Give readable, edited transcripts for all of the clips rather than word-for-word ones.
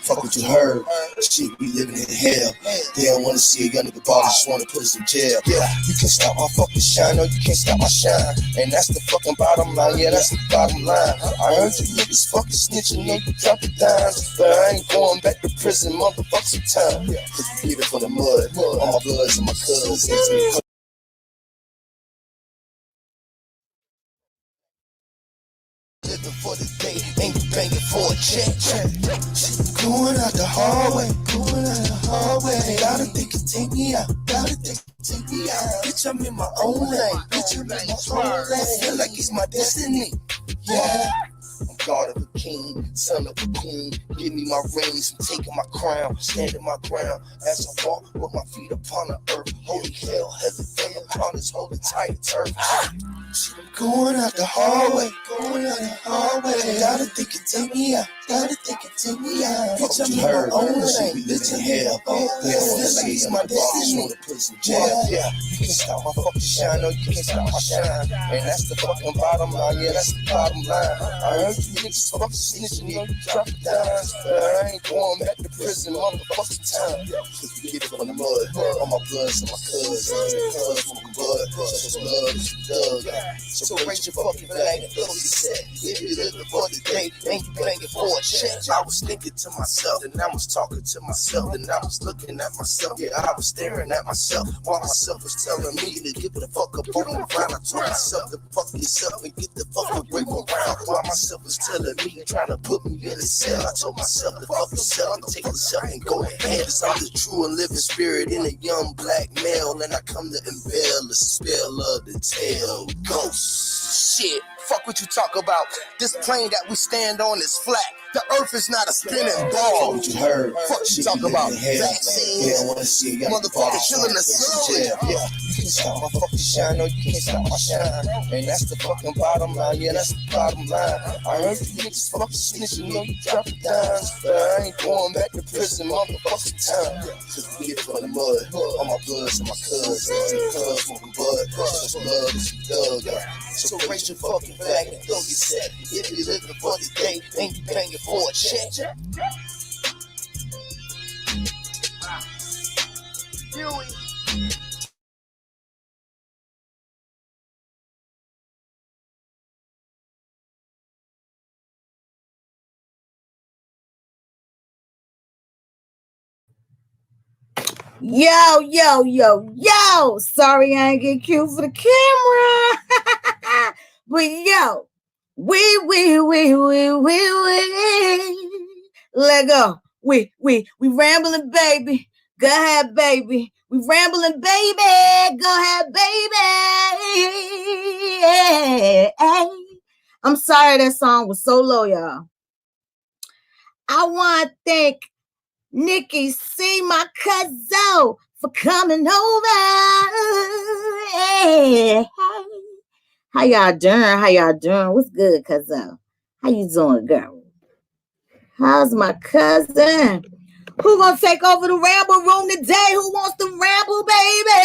Fuck what you heard. Shit, we living in hell. They don't wanna see a young nigga ball, just wanna put us in jail. Yeah, you can't stop my fucking shine, no, you can't stop my shine. And that's the fucking bottom line, yeah, that's the bottom line. I heard you niggas fucking snitching, yeah, you dropping dimes. But I ain't going back to prison, motherfuck some time. Cause we get it from the mud, all my bloods and my cousins. Living for the day, ain't banging for a check. Going out the hallway, gotta think it take me out, Bitch, I'm in my own lane, feel like it's my destiny. Yeah, I'm God of a king, son of a queen. Give me my rings, I'm taking my crown, standing my ground as I walk with my feet upon the earth. Holy hell, heaven fell upon this holy tight turf. Going out the hallway, gotta think it take me out, Bitch, I'm in my own lane, bitch, in hell. Feel like it's my destiny. Yeah, you can't stop my fucking shine, no, you can't stop my shine. And that's the fucking bottom line, yeah, that's the bottom line. I heard you niggas fucking snitching, yo, you drop it down. I ain't going back to prison, motherfucking time. Cause we get it from the mud, all my bloods and my cousins. Smoking blood, just love is thug. So raise your fucking flag and throw your set. If you living for the day, ain't you banging for a check? I was thinking to myself, and I was talking to myself, and I was looking at myself. Yeah, I was staring at myself, while myself was telling me to get the fuck up on the ground. I told myself to fuck yourself and get the fuck away from around. While myself was telling me, trying to put me in a cell. I told myself to fuck yourself and take yourself and go ahead. Cause I'm the true and living spirit in a young black male, and I come to unveil the spell of the tale. Ghost shit. Fuck what you talk about. This plane that we stand on is flat. The earth is not a spinning ball. Fuck what you heard. Fuck you talk about. Vaccines. Motherfucker killing us slowly. Yeah, you can't stop my fucking shine. No, you can't stop my shine. And that's the fucking bottom line. Yeah, that's the bottom line. I heard you niggas fucking snitching. No, you dropping dimes. But I ain't going back to prison, motherfucking time. Cause we get it from the mud. All my bloods and my cousins. Smoking blood. Just love is thug. So raise your fucking flag and throw your set. If you living for the day, ain't you banging for a check? Yo. Sorry I ain't get cute for the camera. But yo, we. Let go. We rambling, baby. Go ahead, baby. We rambling, baby. Go ahead, baby. I'm sorry that song was so low, y'all. I want to thank Nikki C, my cousin, for coming over. Hey. How y'all doing? What's good, cousin? How you doing, girl? How's my cousin? Who gonna take over the ramble room today? Who wants to ramble, baby?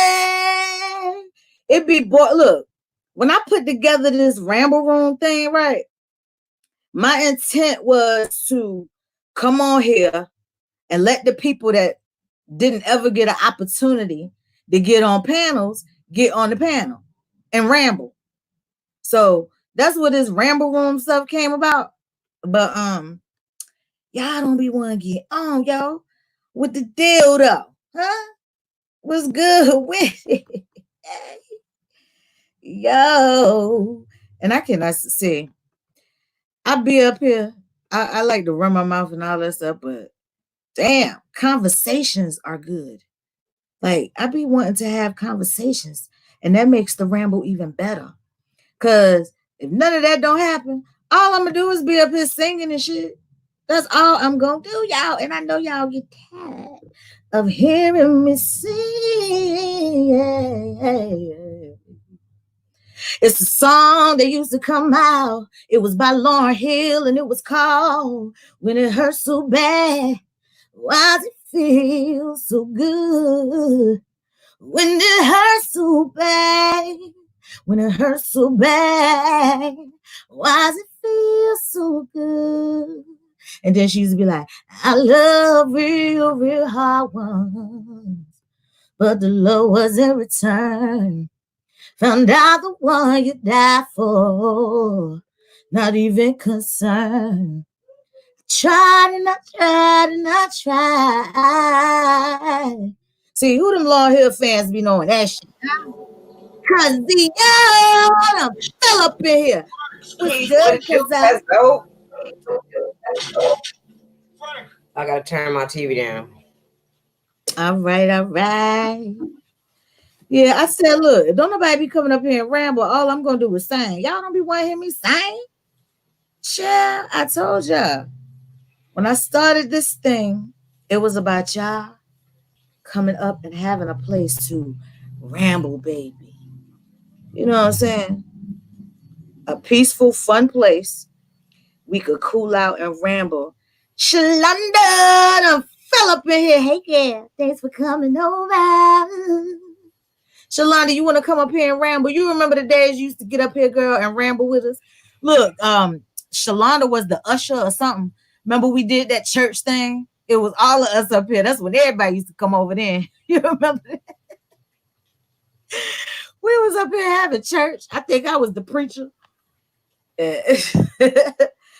It be boy. Look, when I put together this ramble room thing, right? My intent was to come on here and let the people that didn't ever get an opportunity to get on panels get on the panel and ramble. So that's what this ramble room stuff came about. But y'all don't be want to get on, yo, with the deal though, huh? What's good with it? Yo, and I cannot see. I be up here. I like to run my mouth and all that stuff, but damn, conversations are good. Like, I be wanting to have conversations, and that makes the ramble even better. Because if none of that don't happen, all I'm going to do is be up here singing and shit. That's all I'm going to do, y'all. And I know y'all get tired of hearing me sing. It's a song that used to come out. It was by Lauryn Hill, and it was called When It Hurts So Bad. Why does it feel so good? When it hurts so bad. When it hurts so bad. Why does it feel so good? And then she used to be like, I love real, real hard ones, but the love was in return. Found out the one you died for, not even concerned. Tried and I tried and I tried. See, who them Lauryn Hill fans be knowing that shit? Cause the fell up in here. What's good? That's dope. I gotta turn my TV down. All right. Yeah, I said, look, don't nobody be coming up here and ramble. All I'm gonna do is sing. Y'all don't be wanting to hear me sing. Chill, I told y'all. When I started this thing, it was about y'all coming up and having a place to ramble, baby. You know what I'm saying? A peaceful, fun place we could cool out and ramble. Shalonda fell up in here. Hey, yeah, thanks for coming over. Shalonda, you want to come up here and ramble? You remember the days you used to get up here, girl, and ramble with us? Look, Shalonda was the usher or something. Remember we did that church thing? It was all of us up here. That's when everybody used to come over then. You remember that? We was up here having church. I think I was the preacher.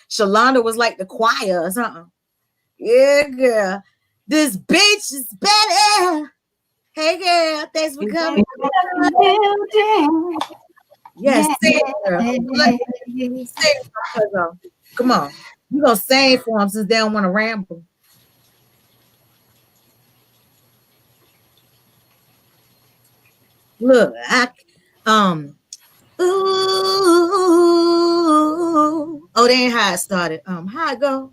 Shalonda was like the choir or something. Yeah, girl. This bitch is better. Hey, girl. Thanks for coming. Yes, sing, girl. Sing, come on. You gonna sing for them since they don't want to ramble. Look, ooh, oh, they ain't how it started. How it go?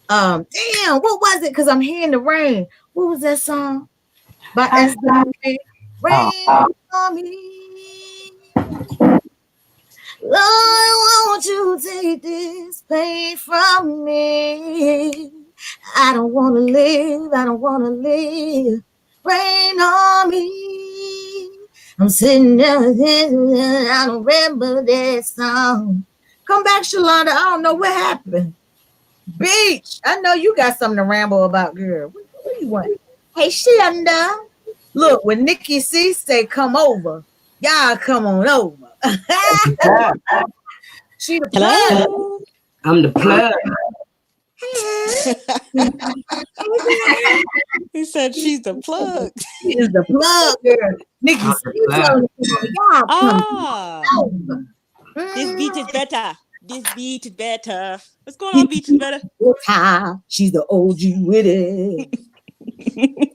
Damn, what was it? Cause I'm hearing the rain. What was that song? By S.W. Rain on me. Lord, won't you take this pain from me? I don't wanna live. Rain on me. I'm sitting there, I don't remember that song. Come back, Shalonda. I don't know what happened. Beach, I know you got something to ramble about, girl. What do you want? Hey, Shalonda. Look, when Nikki C say come over, y'all come on over. She the plug. I'm the plug. He said she's the plug. She is the plug, girl. Nikki C told y'all come over. This beat is better. What's going on, beat is better? She's the OG with it.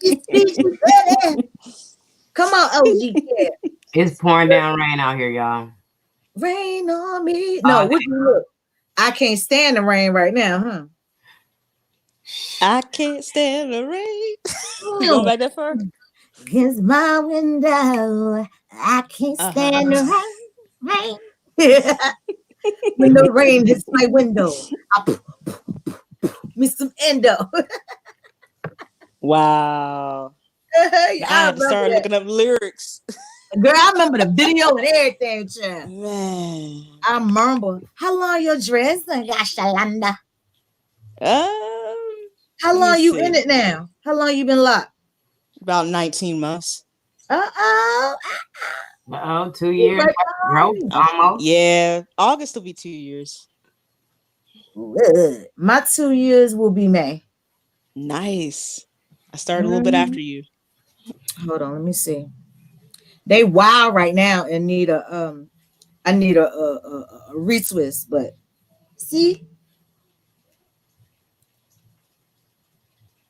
This beat is better. Come on, OG. Yeah. It's pouring down rain out here, y'all. Rain on me. No, what you look? I can't stand the rain right now, huh? I can't stand the rain. You going back that far? Against my window, I can't stand the rain. When the rain hits my window, I me some endo. Wow. I had to start looking up lyrics. Girl, I remember the video and everything, child. Man. I remember. How long your dress? Shalonda. How long you in it now? How long you been locked? About 19 months. 2 years. Almost. Yeah. August will be 2 years. My 2 years will be May. Nice. I started a little bit after you. Hold on, let me see. They wild right now and need a I need a retwist, but see.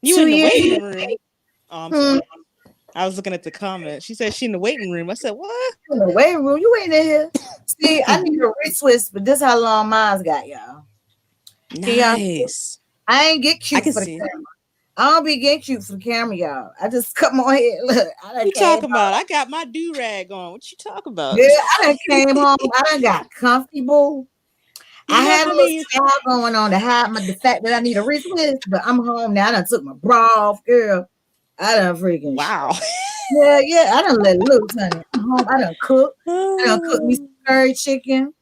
You in the waiting room. Oh, I'm sorry. I was looking at the comment. She said she in the waiting room. I said, what? In the waiting room? You ain't in here. See, I need a retwist, but this how long mine's got, y'all. Nice. I ain't get cute for the see. camera. I don't be getting cute for the camera, y'all. I just come on here. Look, what you talking about? I got my do-rag on. What you talking about? Yeah, I done came home. I done got comfortable. I had a little style going on to hide the fact that I need a retwist, but I'm home now. I done took my bra off, girl. I done freaking Yeah, I done let it loose, honey. I'm home. I done cook. I done cook me some curry chicken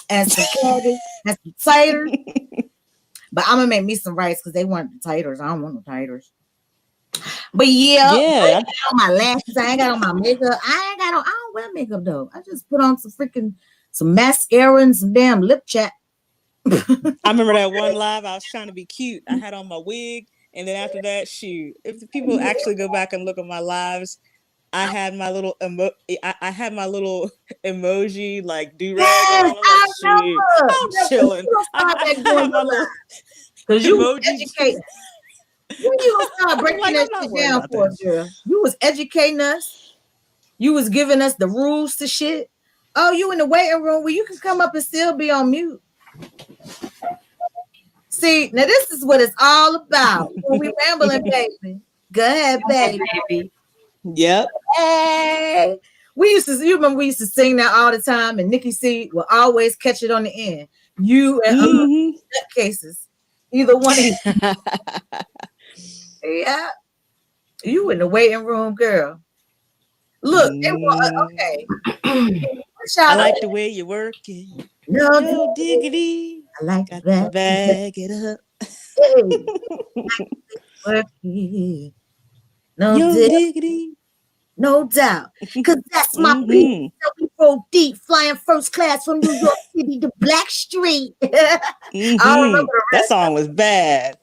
and some cabbage and some cider. But I'm gonna make me some rice because they want the taters. I don't want no taters. But yeah, I ain't got on my lashes. I ain't got on my makeup. I don't wear makeup though. I just put on some mascara and some damn lip chat. I remember that one live. I was trying to be cute. I had on my wig, and then after that, shoot. If the people actually go back and look at my lives, I had my little I had my little emoji like do rag on. I'm like, shoot, I'm chilling. I had my little because you emoji. educated. When you gonna start breaking like, that shit down for us, girl? You was educating us. You was giving us the rules to shit. Oh, you in the waiting room where you can come up and still be on mute. See, now this is what it's all about. When we rambling, baby. Go ahead, baby. Yep. Hey. You remember we used to sing that all the time, and Nikki C will always catch it on the end. You and cases. Either one of you. Yeah. You in the waiting room, girl. Look, okay. I like the way you're working. No diggity. I like to bag it up. Working. No diggity. No doubt. Because that's my people. We roll deep, flying first class from New York City to Black Street. I don't remember the rest. That song was bad.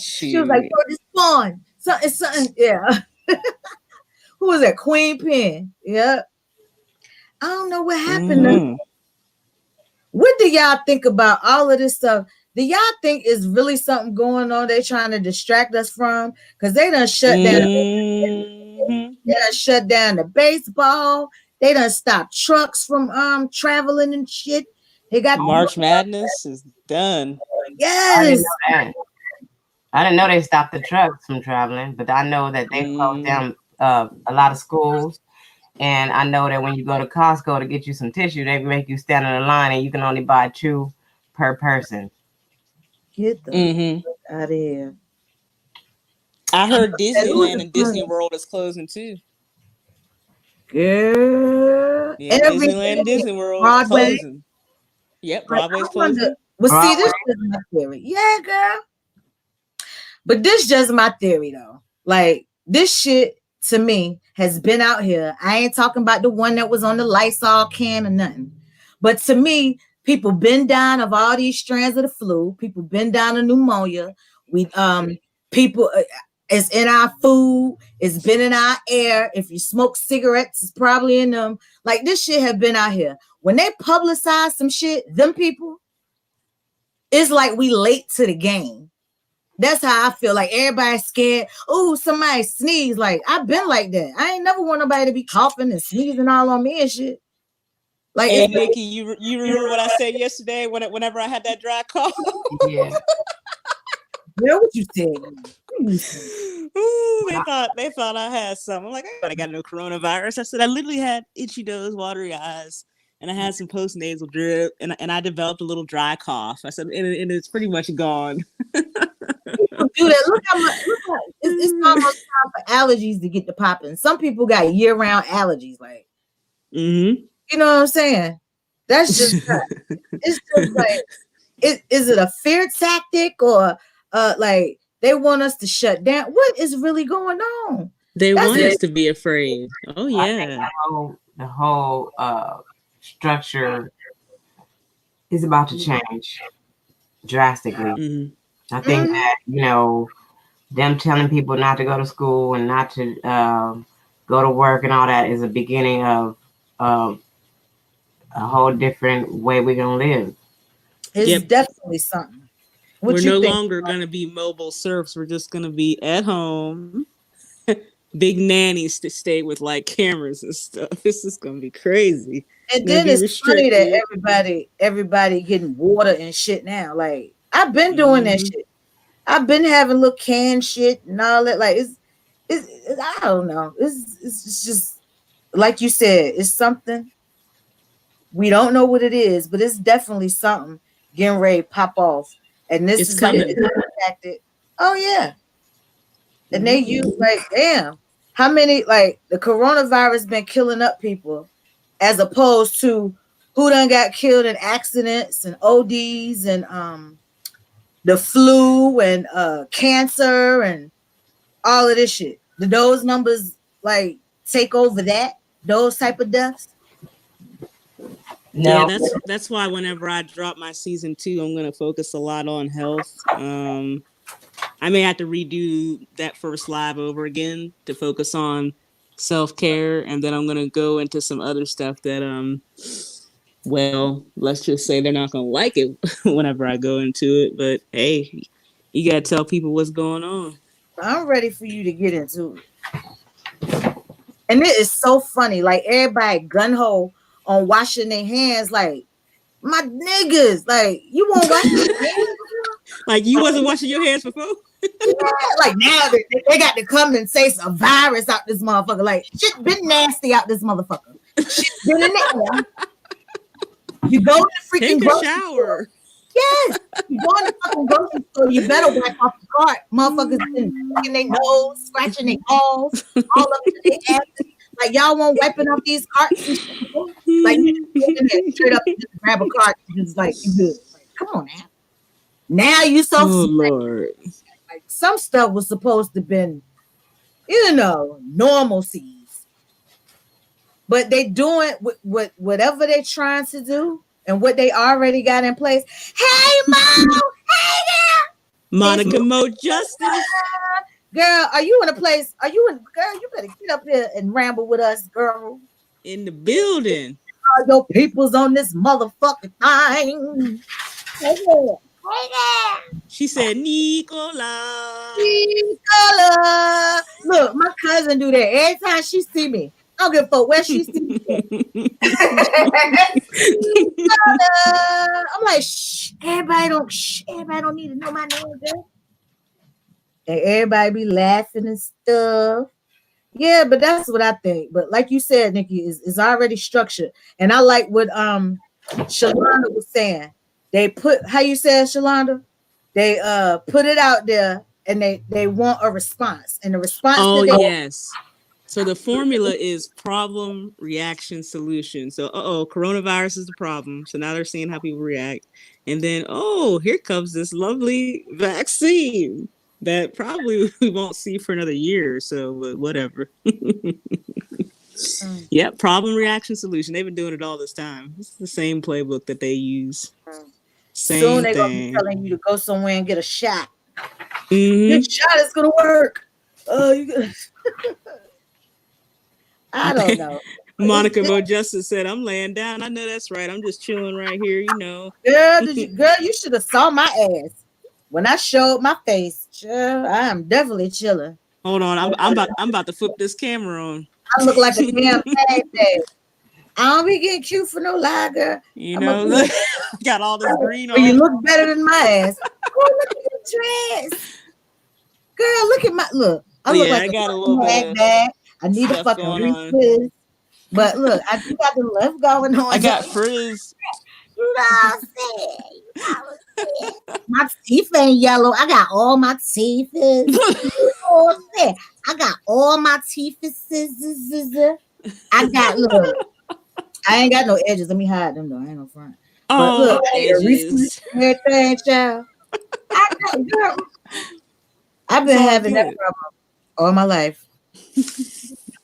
She was like, "Bro, this fun. Something. Yeah." Who was that? Queen Pen. Yeah. I don't know what happened. What do y'all think about all of this stuff? Do y'all think is really something going on they're trying to distract us from? Because they done shut down. They done shut down the baseball. They done stopped trucks from traveling and shit. They got March Madness is done. Yes. I didn't know they stopped the trucks from traveling, but I know that they closed down a lot of schools. And I know that when you go to Costco to get you some tissue, they make you stand in a line and you can only buy 2 per person. Get the out of here. I heard Disneyland and Disney World is closing too. Girl. Yeah, Disneyland and Disney World is closing. Yep, Broadway's closing. Well, see, this is my theory. Yeah, girl. But this just my theory, though. Like, this shit, to me, has been out here. I ain't talking about the one that was on the Lysol can or nothing. But to me, people been dying of all these strands of the flu. People been dying of pneumonia. People, it's in our food. It's been in our air. If you smoke cigarettes, it's probably in them. Like, this shit have been out here. When they publicize some shit, them people, it's like we late to the game. That's how I feel. Like everybody's scared. Oh, somebody sneeze. Like I've been like that. I ain't never want nobody to be coughing and sneezing all on me and shit. Like, hey, Nikki, you remember what I said yesterday whenever I had that dry cough? Yeah. You know what you said? Ooh, they thought I had something. I'm like, I got no coronavirus. I said I literally had itchy nose, watery eyes, and I had some postnasal drip, and I developed a little dry cough. I said, and it's pretty much gone. People do that. Look how much. It's almost time for allergies to get to popping. Some people got year-round allergies. Like, you know what I'm saying? That's just. It's just like, is it a fear tactic or like they want us to shut down? What is really going on? They want us to be afraid. Oh yeah. I think the whole structure is about to change drastically. I think that, them telling people not to go to school and not to go to work and all that is a beginning of a whole different way we're going to live. It's definitely something. We're no longer going to be mobile serfs. We're just going to be at home. Big nannies to stay with like cameras and stuff. This is going to be crazy. And then it's funny that everybody getting water and shit now. Like, I've been doing that shit. I've been having little canned shit and all that. Like, it's I don't know. It's just like you said. It's something we don't know what it is, but it's definitely something getting ready to pop off. And this is coming. Oh yeah. And they use like, damn, how many, like, the coronavirus been killing up people as opposed to who done got killed in accidents and ODs and the flu and cancer and all of this shit. Did those numbers like take over those type of deaths? No. Yeah, that's why whenever I drop my season 2, I'm gonna focus a lot on health. I may have to redo that first live over again to focus on self-care, and then I'm gonna go into some other stuff that well, let's just say they're not gonna like it whenever I go into it. But hey, you gotta tell people what's going on. I'm ready for you to get into it. And it is so funny. Like everybody gun ho on washing their hands. Like my niggas, like you won't wash your hands. Like you wasn't washing your hands before. Yeah, like now they got to come and say a virus out this motherfucker. Like shit been nasty out this motherfucker. Shit been in there. You go to the freaking take a shower. Yes, you go in the fucking grocery store. You better wipe off the cart. Motherfuckers been picking their nose, scratching their balls, all up to their asses. Like y'all won't wiping off these carts and shit. Like you just get in there straight up and just grab a cart and just like you good. Like, come on now. Now you so Lord. Like some stuff was supposed to been, normalcies. But they doing whatever they trying to do and what they already got in place. Hey Mo! Hey there! Monica Mo Justice. Girl, are you in a place? Girl, you better get up here and ramble with us, girl. In the building. All your people's on this motherfucking thing. Hey there. Hey there. She said, Nicola. Nicola. Look, my cousin do that every time she see me. I don't give a fuck where she see me. I'm like, shh, everybody don't need to know my name, girl. And everybody be laughing and stuff. Yeah, but that's what I think. But like you said, Nikki, is already structured. And I like what Shalonda was saying. They put, how you said, Shalonda? They put it out there and they want a response. And the response yes. So the formula is problem, reaction, solution. So, coronavirus is the problem. So now they're seeing how people react. And then, here comes this lovely vaccine that probably we won't see for another year or so, but whatever. Yep, problem, reaction, solution. They've been doing it all this time. It's the same playbook that they use. Same Soon they're thing. going to be telling you to go somewhere and get a shot. This shot is going to work. Oh, you gonna... I don't know. Monica Mo Justice said, I'm laying down. I know that's right. I'm just chilling right here, Girl, you should have saw my ass. When I showed my face, I am definitely chilling. Hold on. I'm about to flip this camera on. I look like a damn tag. I don't be getting cute for no lie, girl. Look, got all this green on. You look better than my ass. Oh, look at your dress. Girl, look at my look. I look like I got a little bag. I need a fucking refizz. But look, I do got the left going on. I got frizz. You know what I'm saying? My teeth ain't yellow. I got all my teeth. I got all my teeth. I got look. I ain't got no edges. Let me hide them though. I ain't no front. But look, edges. Everything, child. I've been having that problem all my life.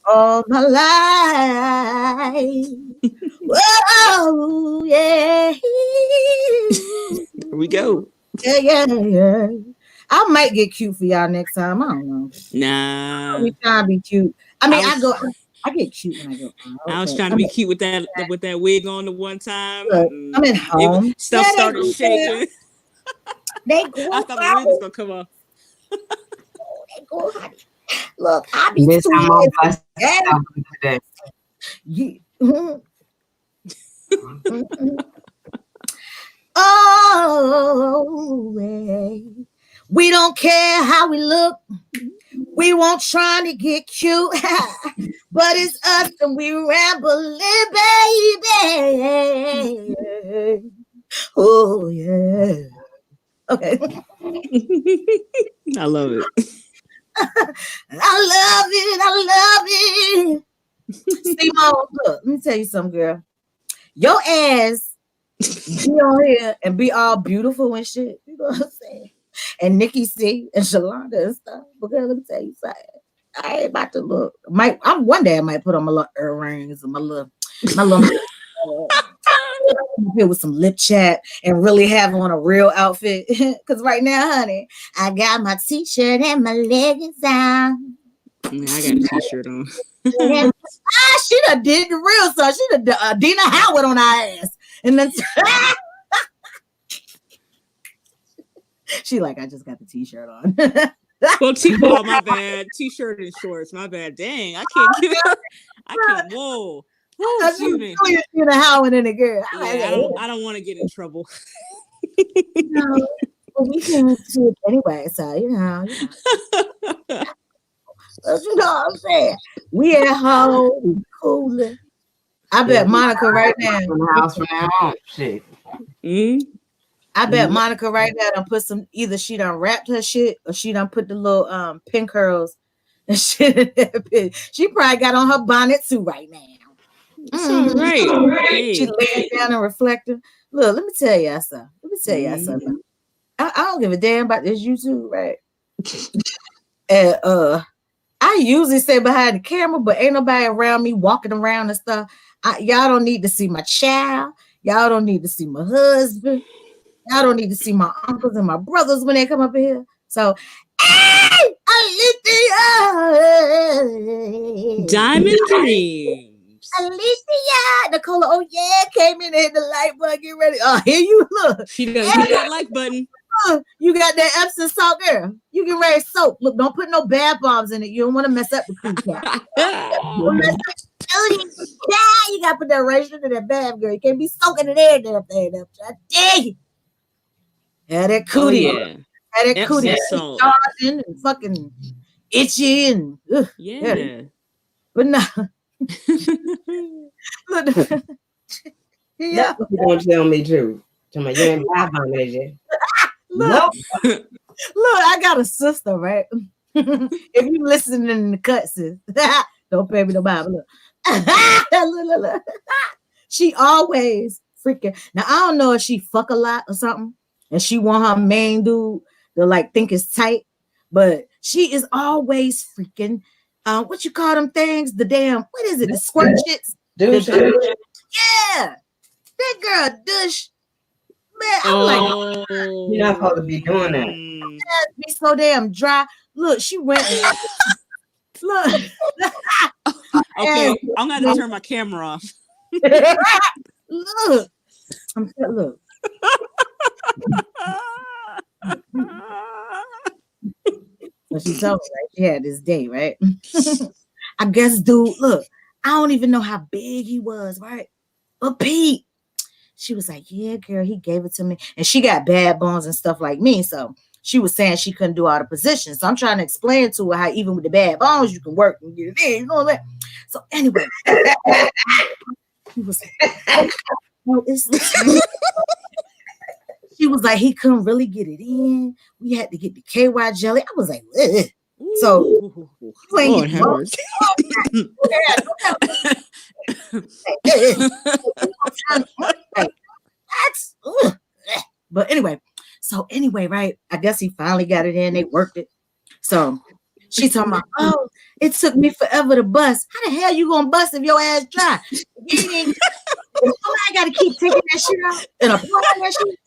All my life. Whoa, yeah. Here we go. Yeah. I might get cute for y'all next time. I don't know. Nah. I'm trying to be cute. I mean, I get cute when I go. Okay. I was trying to be cute with that wig on the one time. Look, I'm at home. Stuff started shaking. They go. I thought the wig was gonna come off. They go. Look, I be this today. We don't care how we look. We won't try to get cute, but it's us and we rambling, baby. Oh yeah. Okay. I love it. I love it. See, Mom, look, let me tell you something, girl. Your ass be on here and be all beautiful and shit. You know what I'm saying? And Nikki C and Shalonda and stuff. Because let me tell you something. I ain't about to look. I'm one day I might put on my little earrings and my little here with some lip chat and really have on a real outfit. Because right now, honey, I got my t-shirt and my leggings on. Man, I got a t-shirt on. She done did the real stuff. She done Dina Howard on our ass. And then she like, I just got the t-shirt on. Well, my bad. T-shirt and shorts. My bad. Dang, I can't get up. I can't. Whoa. Excuse me. Dina Howard in the girl. Yeah, I don't want to get in trouble. No, well, we can do it anyway. So you know. You know what I'm saying? We at home, we cooling. I bet Monica right now. From the house from now on. Shit. I bet Monica right now done put some, either she done wrapped her shit or she done put the little pin curls and shit in that pin. She probably got on her bonnet too right now. That's all right. Hey. She laying down and reflecting. Look, let me tell y'all something. I don't give a damn about this YouTube, right? And I usually stay behind the camera, but ain't nobody around me walking around and stuff. Y'all don't need to see my child. Y'all don't need to see my husband. Y'all don't need to see my uncles and my brothers when they come up here. So, hey, Alicia, Diamond Dreams. Alicia, Nicola, oh yeah, came in and hit the like button, get ready. Oh, here you look. She does hit that like button. You got that Epsom salt, girl. You can raise soap. Look, don't put no bath bombs in it. You don't want to mess up the crew cat. You got to put that razor in that bath, girl. You can't be soaking it in there. I dare you. Had that cootie. Oh, yeah. Had that cootie charging and fucking itchy and yeah. But no. Look. Yeah. That's what you gonna tell me too. Tell me you ain't bath bombing it yet. Look, I got a sister, right? If you listening in the cuts, don't pay me no mind. Look. She always freaking. Now I don't know if she fuck a lot or something, and she want her main dude to like think it's tight, but she is always freaking. What you call them things? The damn. What is it? The squirt shits. Yeah, that girl Dush. Man, I'm like, you're not supposed to be doing that. Be so damn dry. Look, she went. Look. Okay, I'm gonna turn my camera off. Look. Look. So she told me, right? She had this day, right? I guess, dude, look, I don't even know how big he was, right? But Pete. She was like, yeah, girl, he gave it to me. And she got bad bones and stuff like me. So she was saying she couldn't do all the positions. So I'm trying to explain to her how even with the bad bones, you can work and get it in. You know what I mean? So anyway, he was like, oh, she was like, he couldn't really get it in. We had to get the KY jelly. I was like, ugh. So you ain't but anyway, right? I guess he finally got it in. They worked it. So she told me, oh, it took me forever to bust. How the hell you gonna bust if your ass dry? I gotta keep taking that shit out and applying that shit.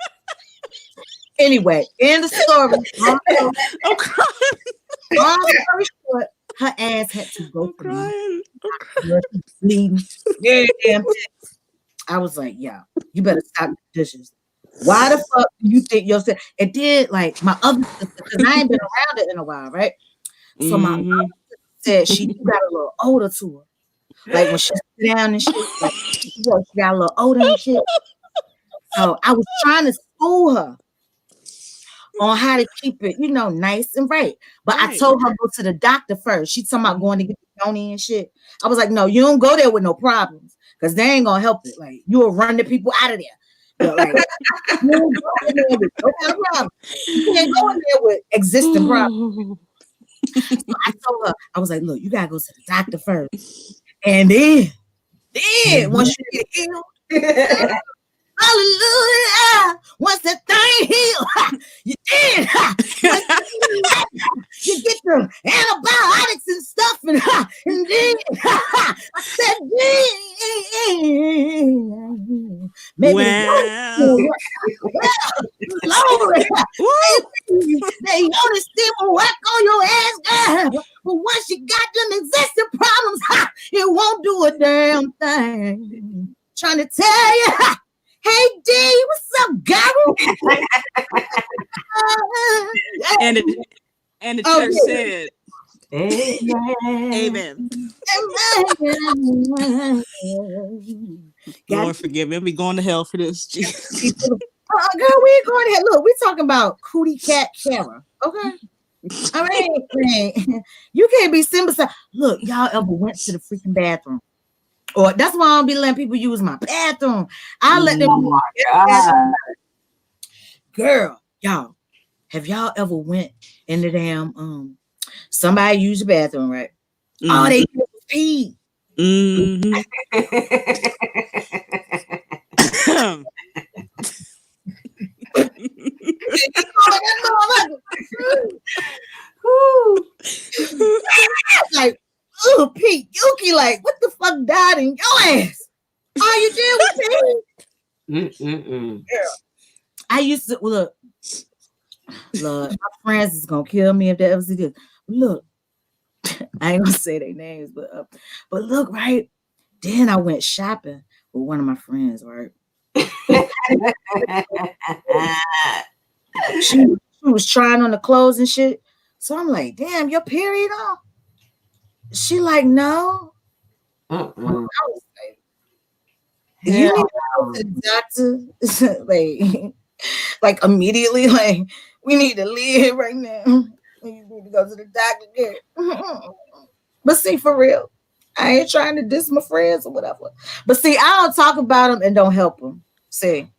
Anyway, in the story, long story short, her ass had to go through bleeding. Yeah. I was like, yeah, you better stop the dishes. Why the fuck do you think yourself? It did like my other sister, because I ain't been around it in a while, right? So my other sister said she got a little older to her. Like when she sit down and shit, like, she got a little older and shit. So I was trying to school her on how to keep it, nice and right. But right. I told her go to the doctor first. She's talking about going to get the Tony and shit. I was like, no, you don't go there with no problems because they ain't gonna help it. Like you'll run the people out of there. Like, you don't go in there with no kind of problem. You can't go in there with existing problems. So I told her, I was like, look, you gotta go to the doctor first, and then once you get healed. Hallelujah. Once that thing healed, you did. You get the antibiotics and stuff, and then I said, maybe well, Lord, they only still will work on your ass, girl. But once you got them existing problems, it won't do a damn thing. Trying to tell you, hey D, what's up, girl? and the church said, Amen. Amen. Lord forgive me. I'll be going to hell for this. Jesus. Girl, we ain't going to hell. Look, we talking about Cootie Cat Kara. Okay. I mean, you can't be simple. Look, y'all ever went to the freaking bathroom? Or that's why I don't be letting people use my bathroom. I let them use my bathroom. Girl, y'all, have y'all ever went in the damn somebody used the bathroom, right? Mm-hmm. Oh, they pee. Mm-hmm. Like, oh, Pete, Yuki, like, what the fuck died in your ass? All you did was pee. I used to look, my friends is gonna kill me if they ever see this. Look, I ain't gonna say their names, but look, right? Then I went shopping with one of my friends, right? She was trying on the clothes and shit. So I'm like, damn, your period on? She like, no. I was like, you need to go to the doctor. like immediately, like, we need to leave here right now. You need to go to the doctor. But see, for real, I ain't trying to diss my friends or whatever. But see, I don't talk about them and don't help them. See,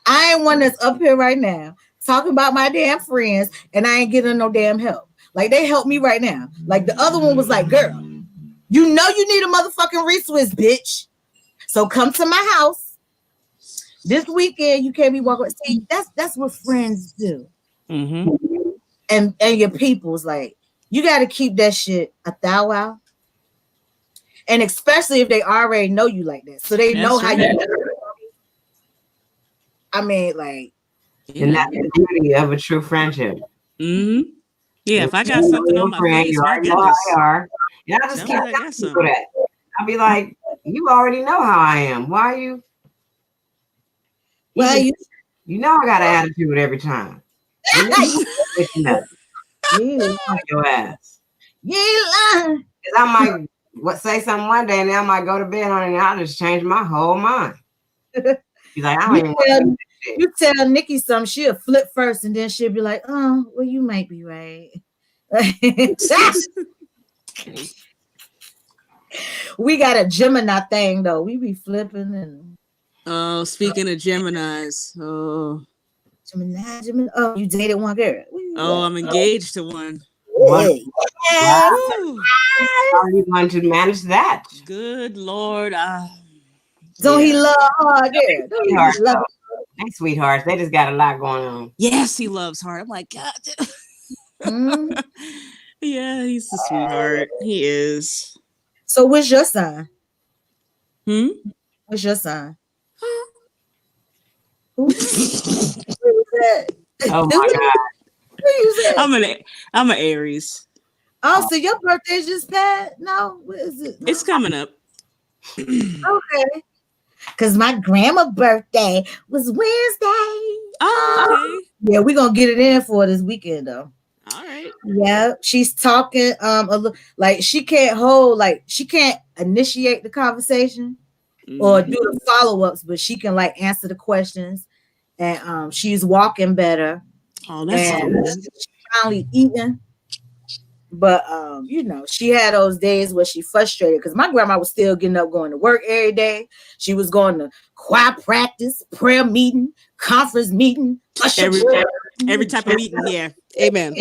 I ain't one that's up here right now talking about my damn friends and I ain't getting no damn help. Like, they help me right now. Like, the other one was like, girl, you know you need a motherfucking re-Swiss, bitch. So come to my house. This weekend, you can't be walking. See, that's what friends do. Mm-hmm. And your people's like, you got to keep that shit a thou wow. And especially if they already know you like that. So they know how you. I mean, like. And that's the beauty of a true friendship. Mm-hmm. Yeah, if I got something on my face, my goodness. Yeah, I just can't tell people that. I'll be like, you already know how I am. Why are you? Well, you know I got an attitude every time. Your ass. Yeah. Because I might say something one day and then I might go to bed on it and I'll just change my whole mind. He's like, I don't even want to you tell Nikki something, she'll flip first and then she'll be like, oh, well, you might be right. We got a Gemini thing though. We be flipping and speaking of Geminis. Gemini. Oh, you dated one girl. I'm engaged to one. Hey. How are you going to manage that? Good Lord. Don't he love hard girl? They sweethearts. They just got a lot going on. Yes, he loves hard. I'm like, God. Yeah, he's a sweetheart. He is. So what's your sign? What's your sign? Who is that? Oh my God. Who is that? I'm an Aries. Oh, so your birthday's just passed? No, what is it? No. It's coming up. Okay. Because my grandma's birthday was Wednesday. Oh, okay. Yeah, we're gonna get it in for this weekend though. All right. Yeah, she's talking like she can't initiate the conversation or do the follow-ups, but she can like answer the questions, and she's walking better. Oh, that's cool. She's finally eating. But she had those days where she frustrated because my grandma was still getting up, going to work every day. She was going to choir practice, prayer meeting, conference meeting, every type of meeting. Yeah, amen.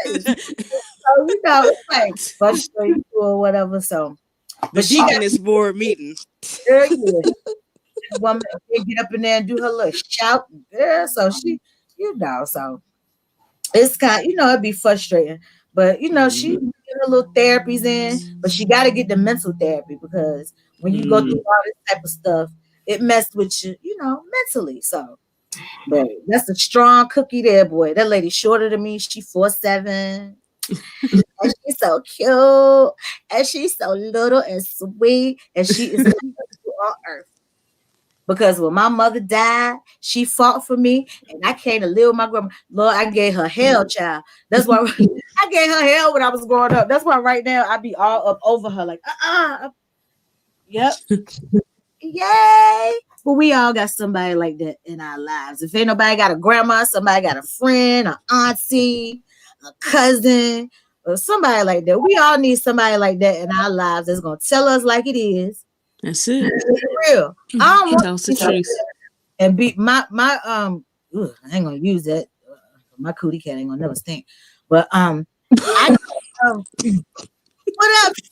So it's like frustrated or whatever. So, but she got this board meeting. Yeah. woman get up in there and do her little shout. Yeah, so she, so it's kind, it'd be frustrating. But she get her little therapies in, but she got to get the mental therapy because when you go through all this type of stuff, it messed with you, mentally. So, but that's a strong cookie there, boy. That lady shorter than me. She 4'7". And she's so cute, and she's so little and sweet, and she is on earth. Because when my mother died, she fought for me, and I came to live with my grandma. Lord, I gave her hell, child. That's why I gave her hell when I was growing up. That's why right now I be all up over her, like, yep, yay. But we all got somebody like that in our lives. If ain't nobody got a grandma, somebody got a friend, an auntie, a cousin, or somebody like that. We all need somebody like that in our lives that's gonna tell us like it is. That's it. Real. I don't want Tell us the truth. And be my I ain't gonna use that. My cootie cat ain't gonna never stink. But what up,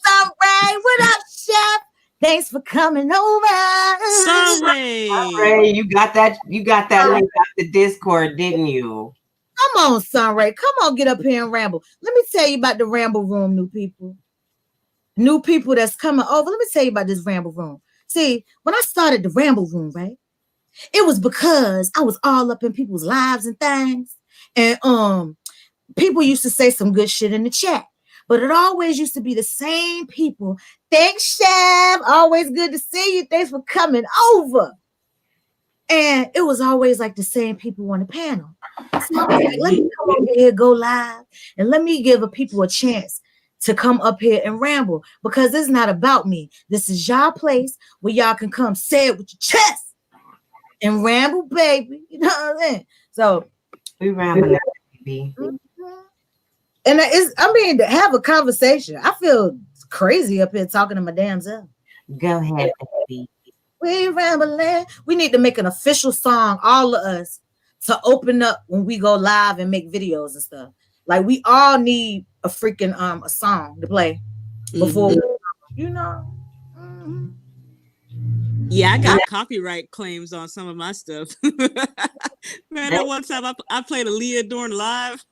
Sunray? What up, Chef? Thanks for coming over. Sunray, you got that link off the Discord, didn't you? Come on, Sunray. Come on, get up here and ramble. Let me tell you about the Ramble Room, new people. New people that's coming over. Let me tell you about this Ramble Room. See, when I started the Ramble Room, right? It was because I was all up in people's lives and things. And people used to say some good shit in the chat. But it always used to be the same people. Thanks, Chef. Always good to see you. Thanks for coming over. And it was always like the same people on the panel. So I was like, let me come over here, go live, and let me give people a chance to come up here and ramble, because it's not about me. This is y'all place where y'all can come say it with your chest and ramble, baby. You know what I'm saying? So we ramble, baby. And to have a conversation. I feel crazy up here talking to my damn self. Go ahead, baby. We rambling. We need to make an official song, all of us, to open up when we go live and make videos and stuff. Like we all need a freaking a song to play before Yeah, I got copyright claims on some of my stuff. Man, that one time I played Aaliyah during live.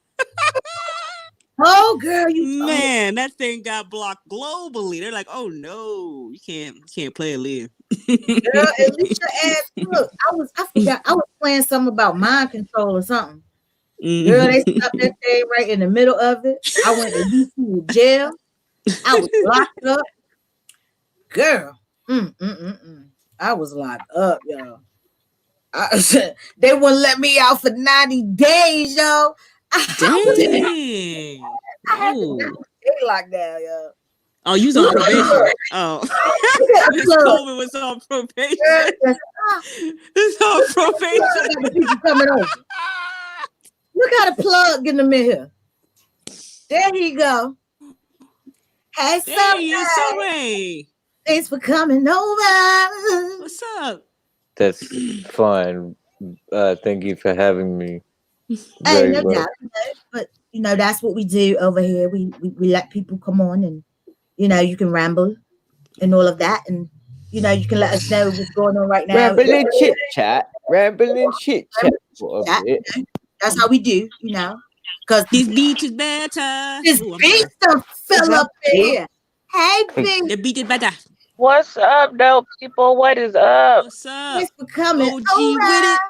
Oh, girl, man, that thing got blocked globally. They're like, "Oh no, you can't play Aaliyah." Girl, at least your ass. Look, I forgot. I was playing something about mind control or something. Girl, they stopped that thing right in the middle of it. I went to YouTube jail. I was locked up. Girl, I was locked up, yo. They wouldn't let me out for 90 days, yo. Dang. I had to stay locked down, yo. Oh, you was on probation. Oh, Miss Coleman was on probation. This on probation. People coming over. Look how the plug getting them in here. There he go. Hey, Sunray. Thanks for coming over. What's up? That's fine. Thank you for having me. Hey, no doubt. But that's what we do over here. We let people come on, and you can ramble and all of that, and you can let us know what's going on right now. Rambling chit chat. That's how we do, because this beach is better. This beach don't fill up in here. Hey, beach. The beach is better. What's up, dope people? What is up? What's up? Thanks for coming. OG with it.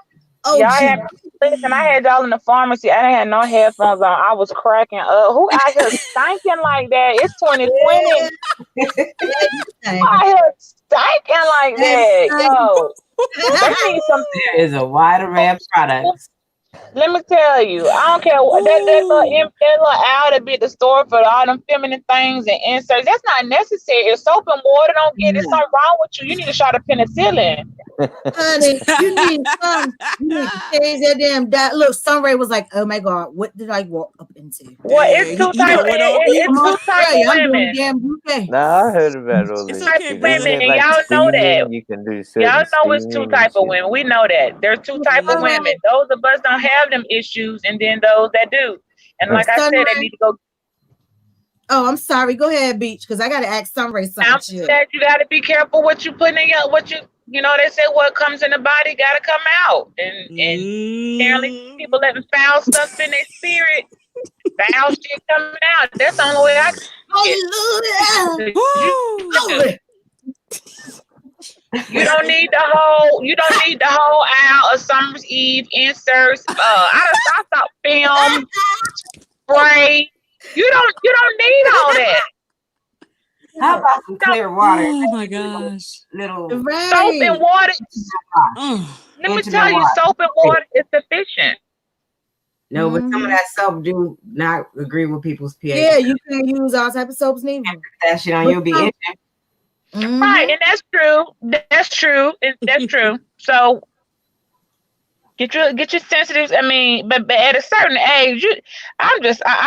Listen, I had y'all in the pharmacy. I didn't have no headphones on. I was cracking up. Who out here stinking like that? It's 2020. Who out here stinking like that? Yo, they need some. There is a wide array of products. Let me tell you, I don't care what that little owl that be at the store for all them feminine things and inserts. That's not necessary. If soap and water don't get it, something wrong with you. You need a shot of penicillin. Honey, you need to change that damn diet. Look, Sunray was like, "Oh my God, what did I walk up into?" Well, it's two types of women. Nah, I heard about all this. Okay, women, and y'all know that. You can do y'all know it's two types of women. We know that there's two types of women. Those of us don't have them issues, and then those that do. And like I said, they need to go. Oh, I'm sorry. Go ahead, Beach, because I got to ask Sunray something. I'm saying you got to be careful what you put in your they say what comes in the body got to come out, and apparently people letting foul stuff in their spirit, foul shit coming out. That's the only way I can Hallelujah. you, you don't need the whole hour of Summer's Eve inserts. I thought film spray. You don't need all that. How about some clear water? Oh my gosh. Little soap and water. Let me tell you, soap and water is sufficient. No, but some of that soap do not agree with people's pH. Yeah, you can't use all type of soaps neither. That shit on you'll be itching. Right, and that's true. That's true. That's true. So get your sensitives. I mean, but at a certain age, I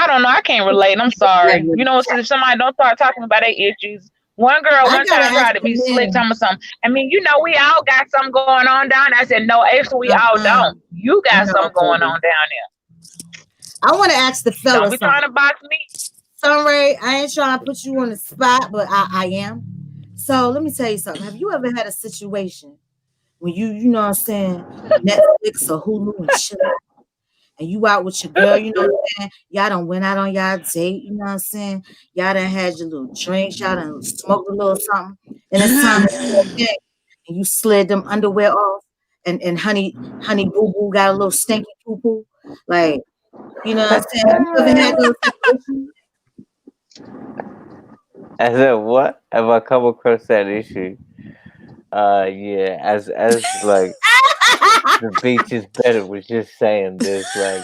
don't know. I can't relate. I'm sorry. If somebody don't start talking about their issues. One girl one time tried to be slick, talking about something. I mean, we all got something going on down there. I said, no, actually, we all don't. You got something going on down there. I want to ask the fellas. Don't be trying to box me. Sunray, I ain't trying to put you on the spot, but I am. So let me tell you something. Have you ever had a situation when you know what I'm saying, Netflix or Hulu and shit, and you out with your girl, you know what I'm saying? Y'all done went out on y'all date, you know what I'm saying? Y'all done had your little drinks, y'all done smoked a little something, and it's time to get and you slid them underwear off, and honey boo boo got a little stinky poo poo, like, you know what I'm saying? Have you ever had those situations? I said, what? Have I come across that issue? Yeah, as like the beach is better was just saying there's like,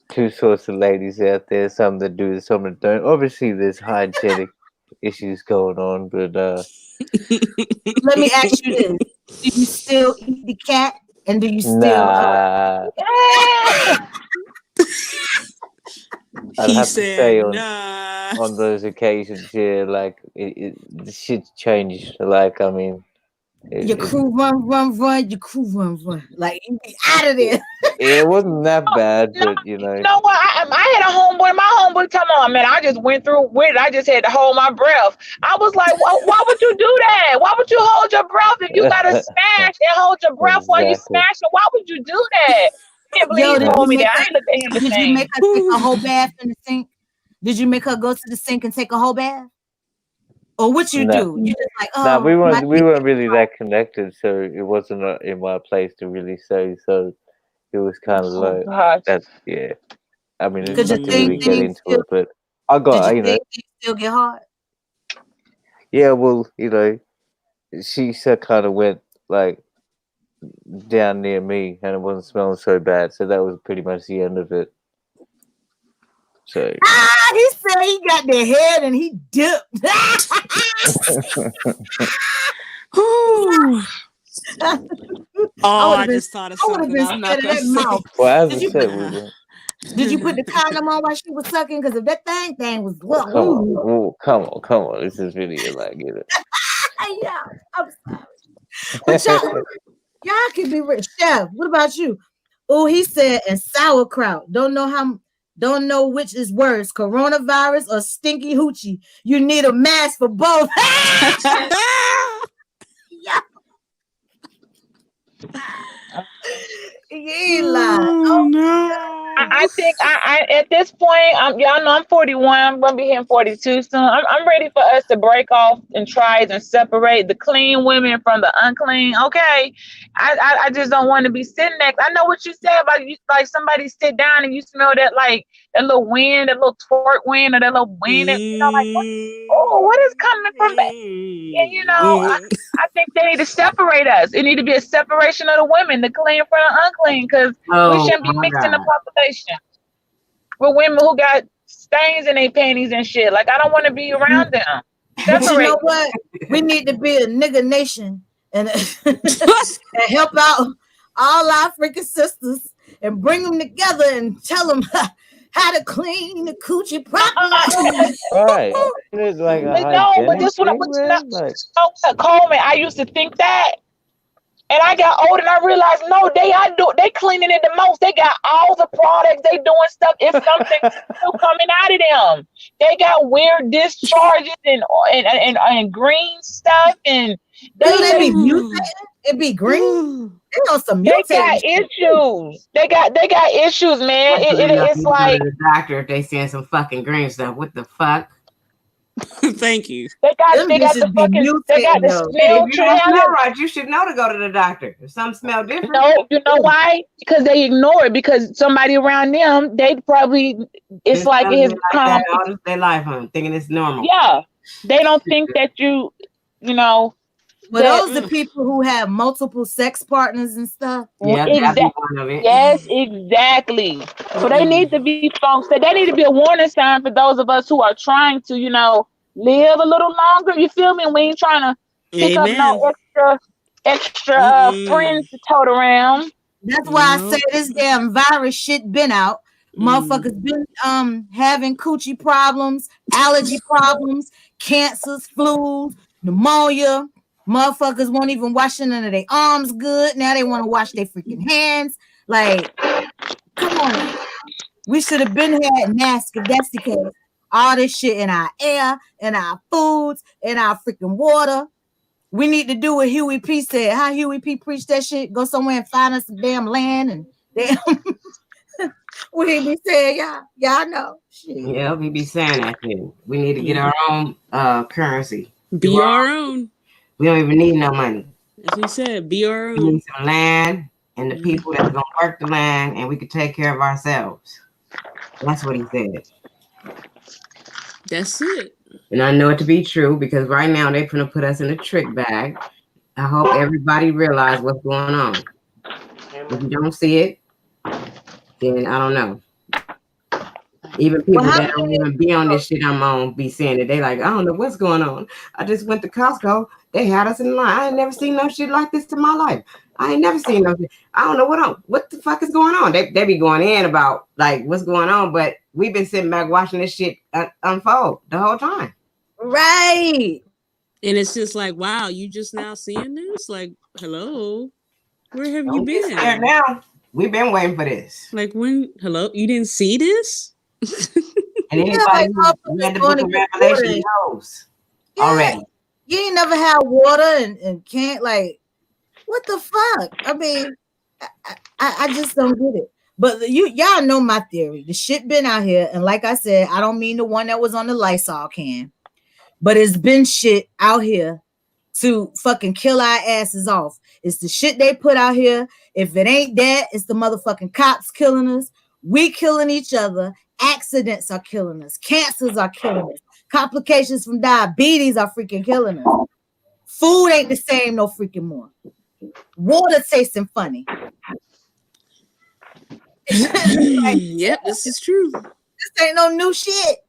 two sorts of ladies out there, some that do, some that don't. Obviously there's hygienic issues going on, but let me ask you this. Do you still eat the cat? And do you still nah. I'd have to say on those occasions, yeah, like the shit's changed. Like, I mean, your crew run, your crew run. Like, you be out of there. It wasn't that bad, but You know what? I had a homeboy. My homeboy, come on, man. I just went through with it. I just had to hold my breath. I was like, why would you do that? Why would you hold your breath if you gotta smash and hold your breath while you smash it? Why would you do that? I can't believe you told me that. I ain't looked at him the same. Did you make her take a whole bath in the sink? Did you make her go to the sink and take a whole bath? Or what you do? You just like, no, we weren't really that connected, so it wasn't in my place to really say. So it was kind of like that's yeah. I mean, it's not to really get into it, but I got Did you still get hard? Yeah, well, she kind of went like down near me, and it wasn't smelling so bad, so that was pretty much the end of it. So he said he got the head and he dipped. I just thought of something. I'm not gonna say. Well, as I said, did you put the condom on while she was sucking? Because if that thing was come on, this is really like yeah, I'm sorry, but y'all can be rich. Chef, what about you? Oh, he said, and sauerkraut. Don't know which is worse, coronavirus or stinky hoochie. You need a mask for both. Yeah. You ain't lying. Oh no. I think I at this point, y'all know I'm 41. I'm gonna be hitting 42 soon. I'm ready for us to break off and tries and separate the clean women from the unclean. Okay, I just don't want to be sitting next. I know what you said about you, like somebody sit down and you smell that like that little wind, that little twerk wind, or that little wind. Like what is coming from that? And I think they need to separate us. It need to be a separation of the women, the clean from the unclean, because we shouldn't be mixing the population with women who got stains in their panties and shit. Like, I don't want to be around them. But you know what? We need to be a nigga nation and help out all our freaking sisters and bring them together and tell them how to clean the coochie properly. Right. It's like but this one, Coleman, I used to think that. And I got old and I realized, no, they cleaning it the most. They got all the products. They doing stuff. It's something still coming out of them. They got weird discharges and green stuff. And They be they mutating. It be green. They on some they got mutating shit. issues. They got issues, man. It's You go to like the doctor if they saying some fucking green stuff. What the fuck? Thank you. Them they got the bitches be fucking they got mutating the though. Shit, if smell you don't trap. smell right, you should know to go to the doctor. If something smell different, No, you know why? Because they ignore it. Because somebody around them, they probably it's been like smelling it's it like come. that all their life, huh? Thinking it's normal. Yeah, they don't think that you know Well, that. those the people who have multiple sex partners and stuff. Yeah, that'd be one of it. Yes, exactly. So they need to be folks. They need to be a warning sign for those of us who are trying to, live a little longer. You feel me? We ain't trying to pick up Amen. no extra friends to tote around. That's why I say this damn virus shit been out. Motherfuckers been having coochie problems, allergy problems, cancers, flus, pneumonia. Motherfuckers won't even wash none of their arms good. Now they want to wash their freaking hands. Like, come on now. We should have been had mask if that's the case. All this shit in our air, in our foods, in our freaking water. We need to do what Huey P said. How Huey P preached that shit. Go somewhere and find us some damn land and damn. We be saying, y'all know. Shit. Yeah, we be saying that thing. We need to get our own currency. Be our own. We don't even need no money. As he said, be our own. We need some land and the people that's gonna work the land, and we can take care of ourselves. That's what he said. That's it. And I know it to be true because right now they're gonna put us in a trick bag. I hope everybody realize what's going on. If you don't see it, then I don't know. Even people that don't even be on this shit I'm on be saying it. They like, I don't know what's going on. I just went to Costco. They had us in line. I ain't never seen no shit like this in my life. I ain't never seen no shit. I don't know what the fuck is going on. They be going in about like what's going on, but we've been sitting back watching this shit unfold the whole time. Right. And it's just like, wow, you just now seeing this? Like, hello, where have you been? Now we've been waiting for this. Like when? Hello, you didn't see this? And anybody who read the book of Revelation knows already. You ain't never had water and can't like. What the fuck? I mean, I just don't get it. But y'all know my theory. The shit been out here, and like I said, I don't mean the one that was on the Lysol can, but it's been shit out here to fucking kill our asses off. It's the shit they put out here. If it ain't that, it's the motherfucking cops killing us. We killing each other. Accidents are killing us. Cancers are killing us. Complications from diabetes are freaking killing us. Food ain't the same no freaking more. Water tasting funny. Yep, this is true. This ain't no new shit.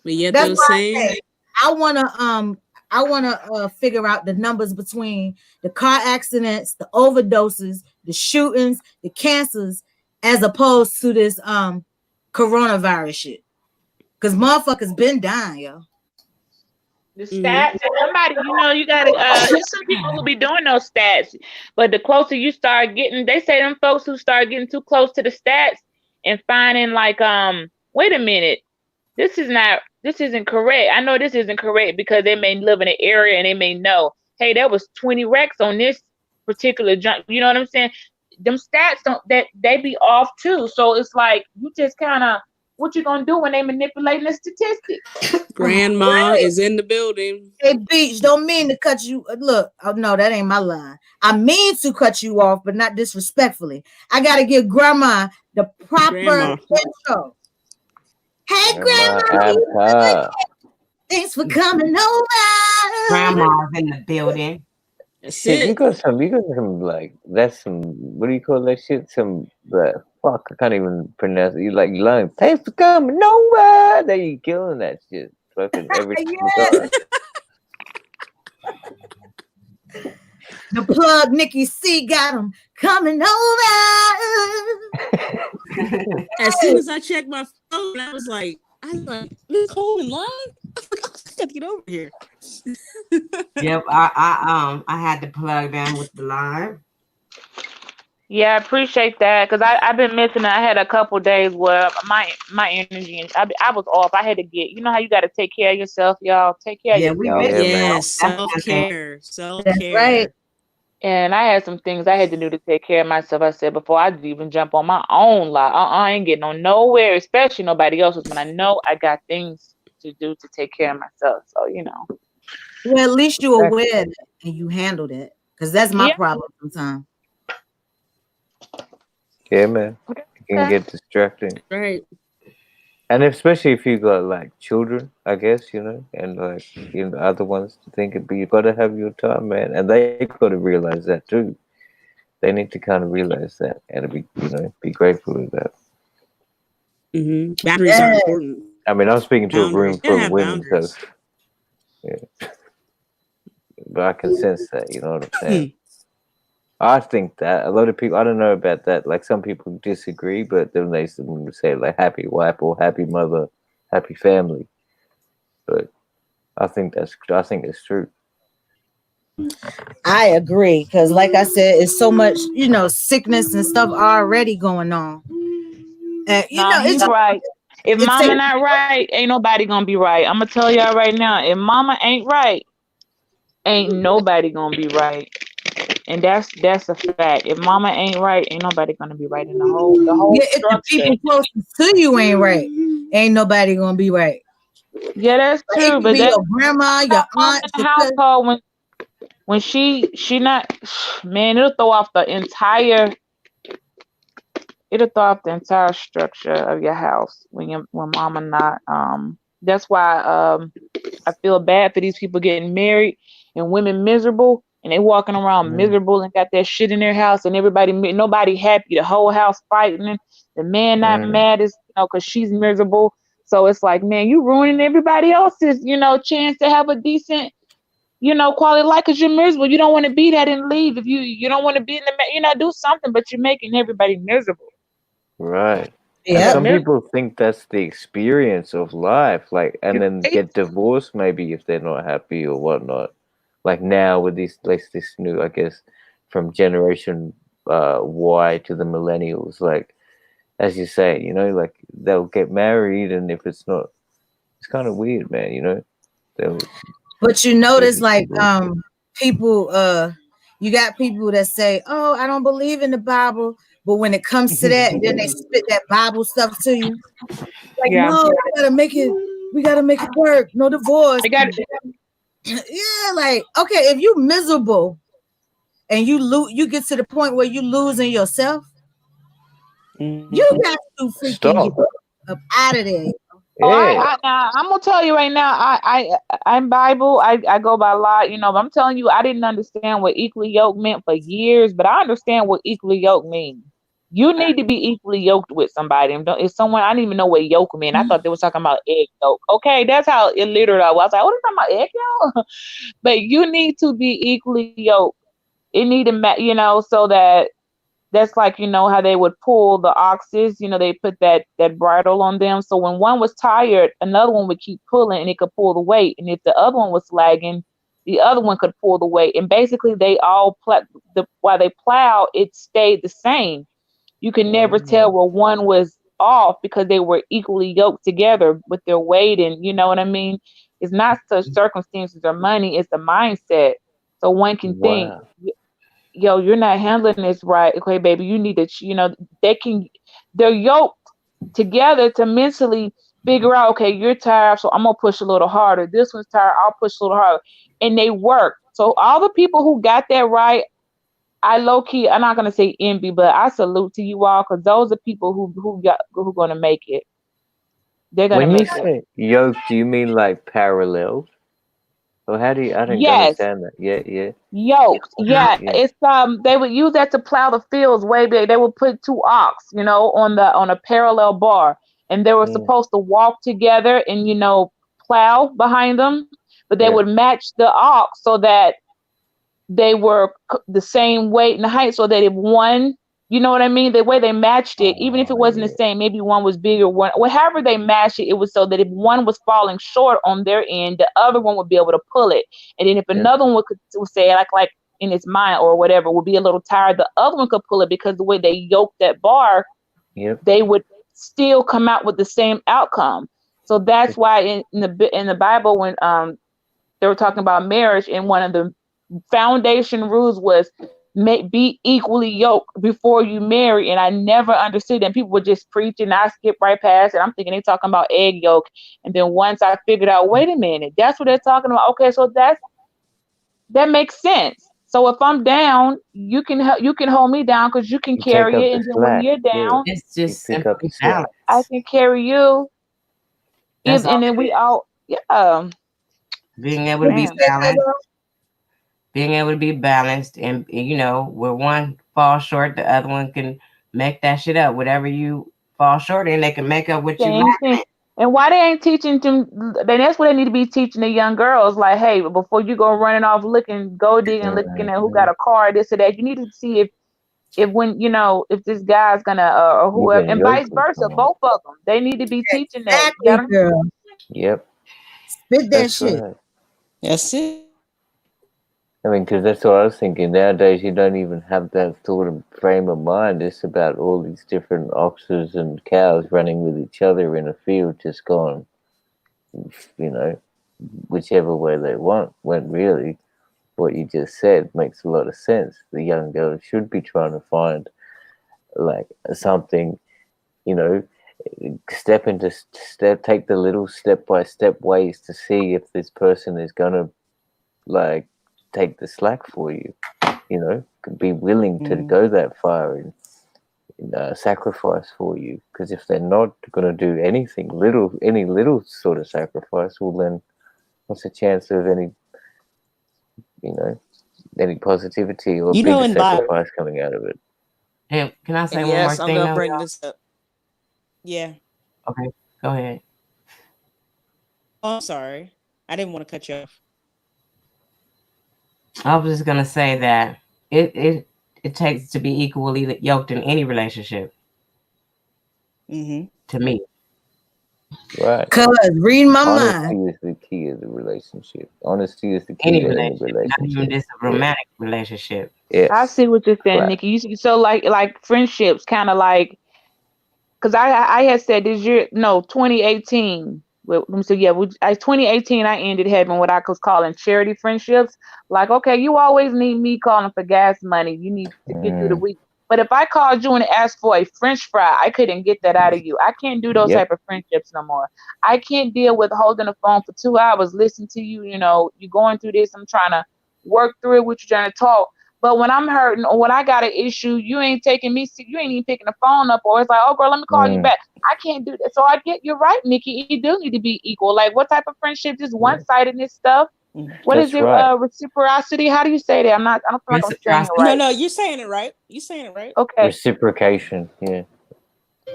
But yet that's those same. I wanna figure out the numbers between the car accidents, the overdoses, the shootings, the cancers, as opposed to this coronavirus shit. Cause motherfuckers been dying, yo. The stats, somebody, you gotta there's some people who be doing those stats, but the closer you start getting, they say them folks who start getting too close to the stats and finding like, wait a minute, this isn't correct. I know this isn't correct because they may live in an area and they may know, hey, there was 20 wrecks on this particular junk. You know what I'm saying? Them stats they be off too. So it's like you just kind of, what you gonna do when they manipulating the statistics? Grandma is in the building. Hey, Beach, don't mean to cut you. Look, oh no, that ain't my line. I mean to cut you off, but not disrespectfully. I gotta give Grandma the proper intro. Hey, Grandma. Thanks for coming over. Grandma's in the building. Shit, you got some like that's some, what do you call that shit? Some fuck, I can't even pronounce it. You like lying. Thanks for coming over. There you killing that shit. Fucking everything. The plug Nikki C got him coming over. As soon as I checked my phone, I was like, Nicole in live? got to get over here. Yep, I had to plug them with the live. Yeah, I appreciate that because I've been missing it. I had a couple days where my energy and I was off. I had to get, you know how you got to take care of yourself, y'all. Take care of Yeah, we yourself. missed Yeah, man. Yes, self-care. That's right. Self-care. And I had some things I had to do to take care of myself. I said before I even jump on my own life, I ain't getting on nowhere, especially nobody else's. When I know I got things to do to take care of myself. So Well, at least you're that's, aware of it and you handled it. Because that's my yeah, problem sometimes. Yeah, man. It can okay. get distracting. Right. And especially if you got like children, I guess, and like other ones to think it, but you gotta have your time, man. And they gotta realize that too. They need to kind of realize that and be grateful of that. Boundaries are Yeah. important. I mean, I'm speaking to a Boundaries. room You gotta full of have women, so boundaries. yeah. But I can sense that, you know what I'm saying? I think that a lot of people, I don't know about that. Like some people disagree, but then they say like happy wife or happy mother, happy family. But I think it's true. I agree. Because, like I said, it's so much, sickness and stuff already going on. And, Nah, he's it's right. If it's mama not right, ain't nobody gonna be right. I'm gonna tell y'all right now. If mama ain't right, ain't nobody gonna be right. And that's a fact. If mama ain't right, ain't nobody gonna be right in the whole yeah, if the structure. people closest to you ain't right, ain't nobody gonna be right. Yeah, that's Like, it true. could But be that's your grandma, your not mama aunt, in the your cousin. household when she not man, it'll throw off the entire structure of your house when mama not that's why I feel bad for these people getting married and women miserable and they walking around Mm, miserable and got that shit in their house and nobody happy, the whole house fighting, the man not mm, mad as because she's miserable. So it's like, man, you ruining everybody else's chance to have a decent quality of life because you're miserable. You don't want to be that and leave. If you don't want to be in do something, but you're making everybody miserable. right. And That Yep. some miserable. people think that's the experience of life, like, and You're then crazy. get divorced maybe if they're not happy or whatnot. Like now with this new, I guess, from generation Y to the millennials, like as you say, like they'll get married, and if it's not, it's kind of weird, man. They'll But you they notice, just like, divorce. people, you got people that say, "Oh, I don't believe in the Bible," but when it comes to that, then they spit that Bible stuff to you. Like, Yeah. no, we gotta make it work. No divorce. I got Yeah, like, okay, if you miserable and you get to the point where you losing yourself, you got to freaking get Stop. up out of there. Oh, Yeah. now, I'm gonna tell you right now. I'm Bible. I go by a lot, but I'm telling you, I didn't understand what equally yoked meant for years, but I understand what equally yoked means. You need to be equally yoked with somebody. And If someone, I didn't even know what yoke meant. I thought they were talking about egg yolk. Okay, that's how illiterate I was. I was like, what are you talking about egg yolk? But you need to be equally yoked. It need to, so that's like how they would pull the oxes, they put that bridle on them, so when one was tired another one would keep pulling and it could pull the weight, and if the other one was lagging the other one could pull the weight, and basically they all while they plow it stayed the same. You can never tell Oh, where one was off because they were equally yoked together with their weight, and you know what I mean. It's not such circumstances or money, it's the mindset. So one can think, wow. yo, you're not handling this right. Okay, baby, you need to, they're yoked together to mentally figure out, okay, you're tired, so I'm gonna push a little harder. This one's tired, I'll push a little harder. And they work. So all the people who got that right, I low key, I'm not gonna say envy, but I salute to you all because those are people who gonna make it. They're gonna When you make it. say yoke, do you mean like parallel? Or how do you? I don't Yes. understand that. Yeah, yeah, Yokes, yeah, yeah. it's they would use that to plow the fields way back. They would put two ox, on a parallel bar, and they were Mm, supposed to walk together and plow behind them, but they yeah. would match the ox so that they were the same weight and height, so that if one You know what I mean? The way they matched it, even if it Oh wasn't the yeah. same, maybe one was bigger, one, whatever they matched it, it was so that if one was falling short on their end, the other one would be able to pull it. And then if Yep. another one would say like in its mind or whatever, would be a little tired, the other one could pull it because the way they yoked that bar, Yep. they would still come out with the same outcome. So that's why in the Bible, when they were talking about marriage, and one of the foundation rules was be equally yoked before you marry. And I never understood that. People were just preaching. I skip right past it. I'm thinking they talking about egg yolk. And then once I figured out, wait a minute, that's what they're talking about. Okay, so that makes sense. So if I'm down, you can hold me down because you can You take carry up it. the And then when slack. you're Yeah. down, It's You just pick up the simply slack. I balance. can carry you. That's all And then it we is. all, yeah, Being able to What you be man. say, balanced, cousin? being able to be balanced, and where one falls short, the other one can make that shit up. Whatever you fall short in, they can make up what you Same lack thing. in. And why they ain't teaching them? Then that's what they need to be teaching the young girls. Like, hey, before you go running off looking, go digging, looking at who got Mhm. a car, this or that. You need to see if when if this guy's gonna or You whoever, can and yoke vice with versa, someone. both of them. They need to be teaching that. Exactly, girl. Yep. Spit that That's shit. right. That's it. I mean, because that's what I was thinking. Nowadays, you don't even have that sort of frame of mind. It's about all these different oxes and cows running with each other in a field, just going, you know, whichever way they want. When really, what you just said makes a lot of sense. The young girl should be trying to find like something, you know, take the little step by step ways to see if this person is gonna like take the slack for you. You know, be willing to Mm. go that far and sacrifice for you. Because if they're not going to do any little sort of sacrifice, well, then what's the chance of you know, any positivity or You know, bigger in Bible, sacrifice coming out of it? And can I say one more yes, I'm thing gonna though, bring y'all? this up. Yeah. Okay, go ahead. Oh, I'm sorry. I didn't want to cut you off. I was just gonna say that it takes to be equally yoked in any relationship. Mm-hmm. To me, Right. Cuz, read my Honesty mind. is the key of the relationship. Honesty is the key any to any relationship, not even relationship. just a Yeah. romantic relationship. I Yes. see what you're saying, Right. Nikki. So like friendships, kind of like because I had said this year, no, 2018. Well, let me see. Yeah, 2018. I ended having what I was calling charity friendships. Like, okay, you always need me calling for gas money. You need to get through the Mm, week. But if I called you and asked for a French fry, I couldn't get that out of you. I can't do those type yep. of friendships no more. I can't deal with holding the phone for 2 hours, listening to you. You're going through this. I'm trying to work through it with you, trying to talk. But when I'm hurting or when I got an issue, you ain't taking me. You ain't even picking the phone up, or it's like, oh girl, let me call you Mm, back. I can't do that. So I get you're right, Nikki. You do need to be equal. Like what type of friendship? Just one yeah. sidedness stuff. Mm. What is That's it? right. Reciprocity. How do you say that? I don't feel like I'm saying it Reciprocity. No, right. no, you're saying it right. You're saying it right. Okay. Reciprocation. Yeah.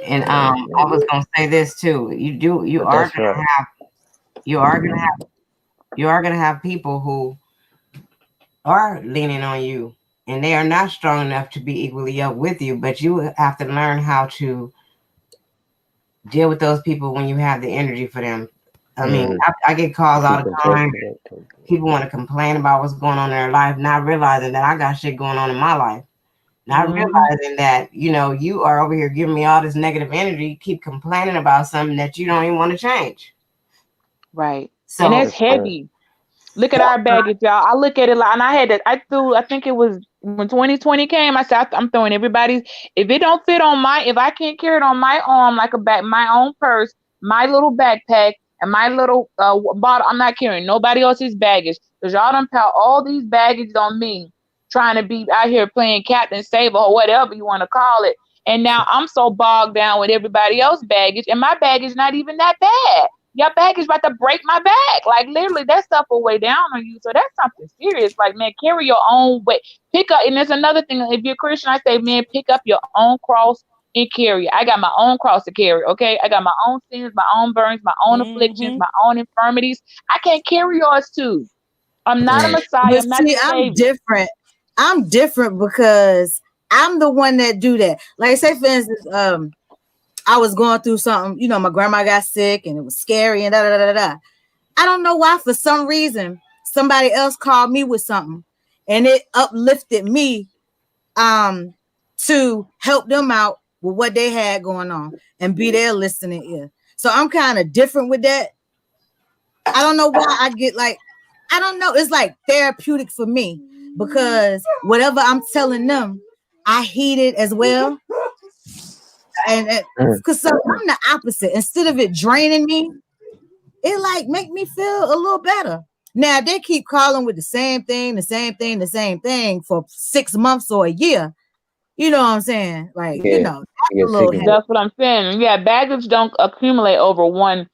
And Yeah. I Yeah. was gonna say this too. You But are that's gonna right. have you are gonna have you are gonna have people who are leaning on you, and they are not strong enough to be equally yoked with you. But you have to learn how to deal with those people when you have the energy for them. I mean, Mm. I get calls all Keep the in touch time. with that people. People want to complain about what's going on in their life, not realizing that I got shit going on in my life. Not Hmm. realizing that, you are over here giving me all this negative energy, you keep complaining about something that you don't even want to change. Right. And So, that's That's right. heavy. Look at our baggage, y'all. I look at it like, and I had to, I think it was when 2020 came, I said, I'm throwing everybody's, if it don't fit on if I can't carry it on my arm, like a bag, my own purse, my little backpack, and my little bottle, I'm not carrying nobody else's baggage. Because y'all done pile all these baggage on me, trying to be out here playing Captain Saver or whatever you want to call it. And now I'm so bogged down with everybody else's baggage, and my baggage not even that bad. Your baggage about to break my back. Like literally, that stuff will weigh down on you. So that's something serious. Like man, carry your own weight. Pick up, and there's another thing. If you're a Christian, I say, man, pick up your own cross and carry it. I got my own cross to carry. Okay, I got my own sins, my own burdens, my own afflictions, Mm-hmm. my own infirmities. I can't carry yours too. I'm not a Mm. Messiah. But I'm not see, the I'm Savior. different. I'm different because I'm the one that do that. Like, say for instance, I was going through something, you know, my grandma got sick and it was scary and da da da da da. I don't know why, for some reason, somebody else called me with something and it uplifted me to help them out with what they had going on and be their listening ear. So I'm kind of different with that. I don't know why I get like, I don't know. It's like therapeutic for me because whatever I'm telling them, I heed it as well. And because I'm the opposite. Instead of it draining me, it like make me feel a little better. Now they keep calling with the same thing, the same thing, the same thing for 6 months or a year. You know what I'm saying? Like, you Yeah, know, that's you a get little sick of heavy. it. That's what I'm saying. Yeah, baggage don't accumulate over one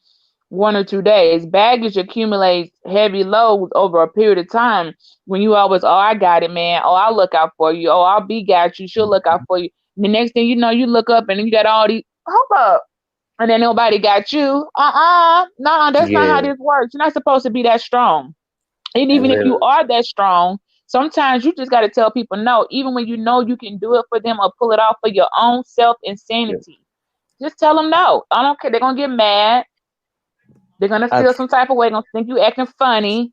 or 2 days. Baggage accumulates heavy loads over a period of time. When you always, oh, I got it, man. Oh, I'll look out for you. Oh, I'll be got you. She'll look out for you. And the next thing you know, you look up and you got all these. Hold up. And then nobody got you. No, that's not how Yeah, this works. You're not supposed to be that strong. And and even if you then are that strong, sometimes you just got to tell people no, even when you know you can do it for them or pull it off for your own self yeah, insanity. Just tell them no. I don't care. They're going to get mad. They're going to I, feel some type of way. They're going to think you acting funny.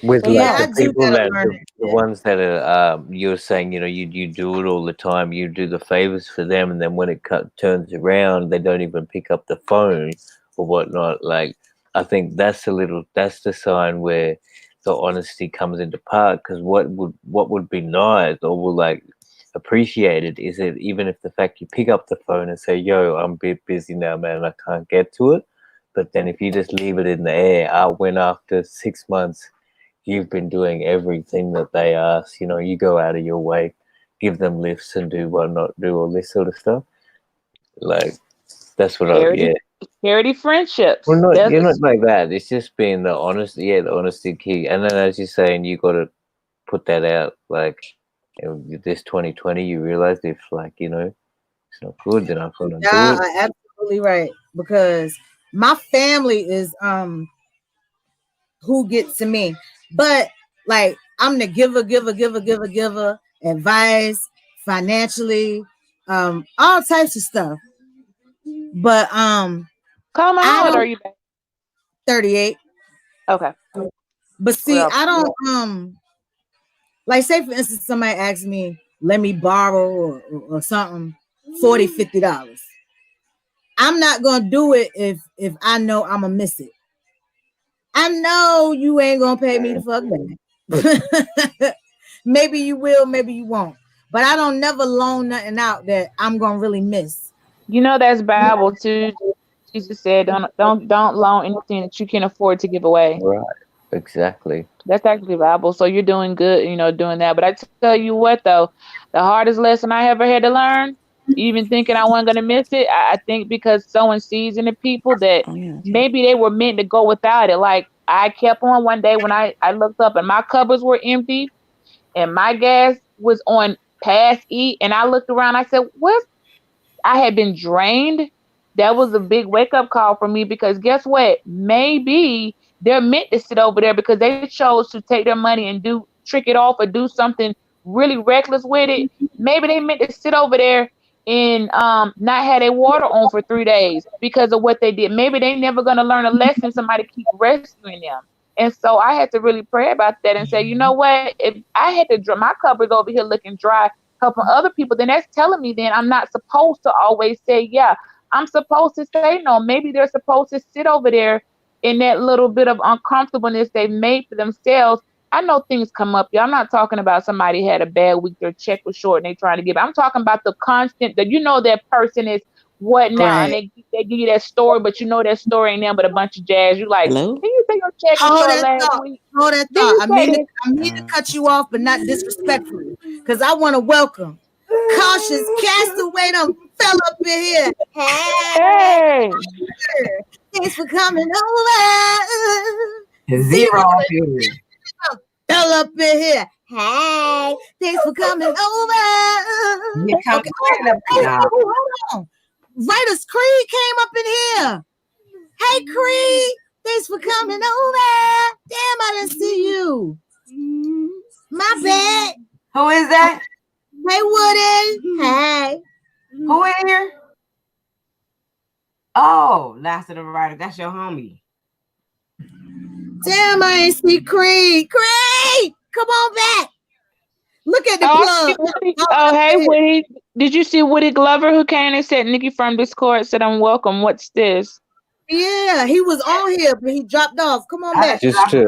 with But like Yeah, yeah, I the do people gotta that learn the that. ones that are you're saying, you know, you do it all the time, you do the favors for them, and then when it turns around, they don't even pick up the phone or whatnot. Like, I think that's the sign where the honesty comes into part. Because what would be nice or would like appreciated is it even if the fact you pick up the phone and say, "Yo, I'm a bit busy now, man, I can't get to it." But then if you just leave it in the air, out when after 6 months you've been doing everything that they ask. You know, you go out of your way, give them lifts and do whatnot, do all this sort of stuff. Like that's what I charity, yeah. charity Well, friendships. not That's you're not like that. It's just being the honest, yeah, the honesty key. And then as you're saying, you got to put that out. Like this 2020, you realize if like it's not good, then I'm gonna do Y'all it. are absolutely right because my family is who gets to me, but like I'm the giver, advice financially, all types of stuff. But come. I How old are don't you? Babe? 38. Okay, But see, well, I don't like say for instance somebody asks me, let me borrow or something, $40, $50. I'm not gonna do it if I know I'm gonna miss it. I know you ain't gonna pay me the fuck back. Maybe you will, maybe you won't. But I don't never loan nothing out that I'm gonna really miss. you know that's Bible too. Jesus said, don't loan anything that you can afford to give away. Right. Exactly. That's actually Bible. So you're doing good, doing that. But I tell you what, though, the hardest lesson I ever had to learn, even thinking I wasn't gonna miss it, I think because sowing seeds into people that Oh yeah. maybe they were meant to go without it. Like I kept on one day when I looked up and my cupboards were empty and my gas was on past E, and I looked around. I said, "What's I had been drained." That was a big wake up call for me because guess what? Maybe they're meant to sit over there because they chose to take their money and do trick it off or do something really reckless with it. Maybe they meant to sit over there and not have their water on for 3 days because of what they did. Maybe they never gonna learn a lesson. Somebody keep rescuing them. And so I had to really pray about that and say, you know what? If I had to my cupboards over here looking dry, helping other people, then that's telling me then I'm not supposed to always say, yeah, I'm supposed to say no. Maybe they're supposed to sit over there in that little bit of uncomfortableness they've made for themselves. I know things come up, y'all. I'm not talking about somebody had a bad week, their check was short and they trying to give. I'm talking about the constant that that person is what now, and Right. they give you that story, but that story ain't nothing but a bunch of jazz. You like, Hello? can you say your check was Hold short that last thought. week? Hold that Then thought. you say this. I mean to cut you off, but not disrespectfully. Because I want to welcome cautious castaway done fell up in here. Hey, Hey, thanks for coming over. Zero Zero here. fell up in here. Hey, thanks for coming over. You come Okay, right up here. hold on. Writers Creed came up in here. Hey, Creed, thanks for coming over. Damn, I didn't see you. My bad. Who is that? Hey, Woody. Hey. Who in here? Oh, Last of the Writer. That's your homie. Damn, I ain't see Creed. Creed, come on back. Look at the plug. Hey, Woody. Did you see Woody Glover who came and said, Nikki from Discord said, I'm welcome. What's this? Yeah, he was on here, but he dropped off. Come on back. Just to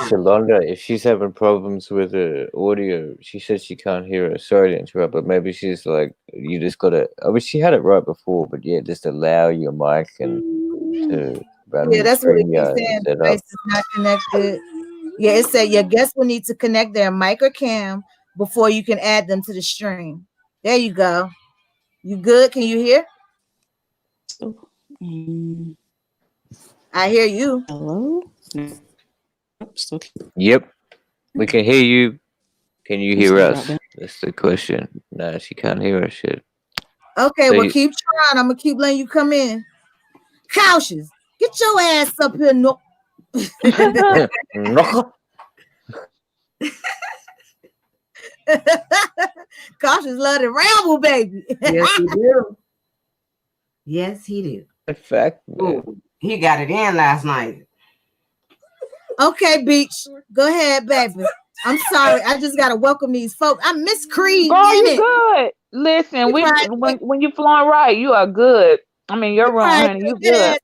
Shalonda, if she's having problems with the audio, she says she can't hear her. Sorry to interrupt, but maybe she's like, you just gotta. I mean, she had it right before, but yeah, just allow your mic and to run. Yeah, that's what it keeps saying. The device is not connected. Yeah, it said your guests will need to connect their mic or cam before you can add them to the stream. There you go. You good? Can you hear? I hear you. Hello? Yep, we can hear you. Can you hear us? That's the question. No, she can't hear us shit. Okay, so well, keep trying. I'm gonna keep letting you come in. Cautious, get your ass up here, no. No. Cautious love the Ramble Baby. Yes, he do. Yes, he do. In fact, ooh, he got it in last night. Okay, Beach, go ahead, baby. I'm sorry, I just gotta welcome these folks. I miss Creed. Girl, you good. Listen, when you flowing right, you are good. I mean, you're wrong, honey. You good.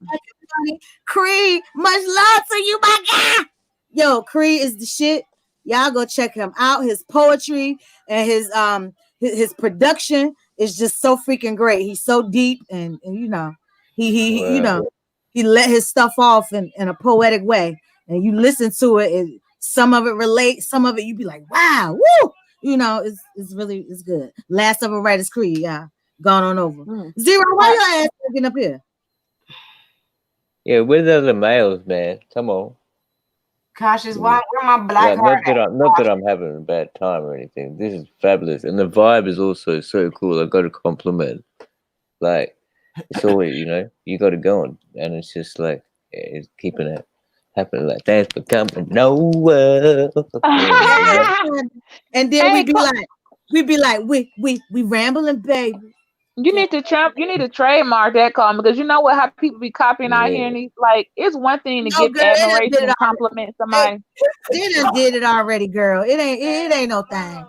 Creed, much love to you, my guy. Yo, Creed is the shit. Y'all go check him out. His poetry and his production is just so freaking great. He's so deep and you know, he you know, he let his stuff off in a poetic way. And you listen to it, and some of it relates, some of it you be like, wow, woo! You know, it's really good. Last of a Writer's Creed, yeah. Gone on over. Zero, why your ass getting up here? Yeah, where the other males, man? Come on. Cautious, where my black heart? Not that I'm having a bad time or anything. This is fabulous, and the vibe is also so cool. I got to compliment. Like it's always, you know, you got to go on, and it's just like it's keeping it happening. Like thanks for coming. No, and then we be like, we rambling, baby. You need to trademark that call because you know what? How people be copying out here, and he's like, it's one thing to give admiration and compliment somebody. They done did it already, girl. It ain't no thing.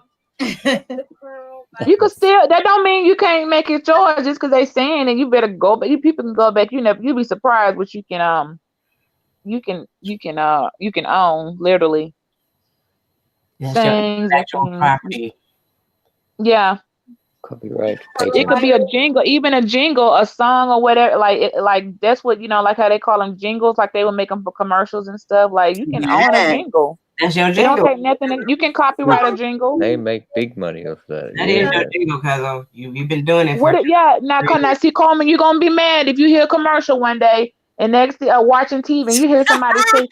You can still. That don't mean you can't make it yours just because they saying it. You better go, but you people can go back. You'll be surprised what you can own literally. Things property. Yeah. Copyright. It could be a jingle, even a jingle, a song or whatever. Like that's what like how they call them jingles. Like they would make them for commercials and stuff. Like you can own a jingle. That's your jingle. It don't take nothing. You can copyright a jingle. They make big money off that. That is your jingle, cuz you've been doing it. Now see, Coleman, you're gonna be mad if you hear a commercial one day and next watching TV and you hear somebody say,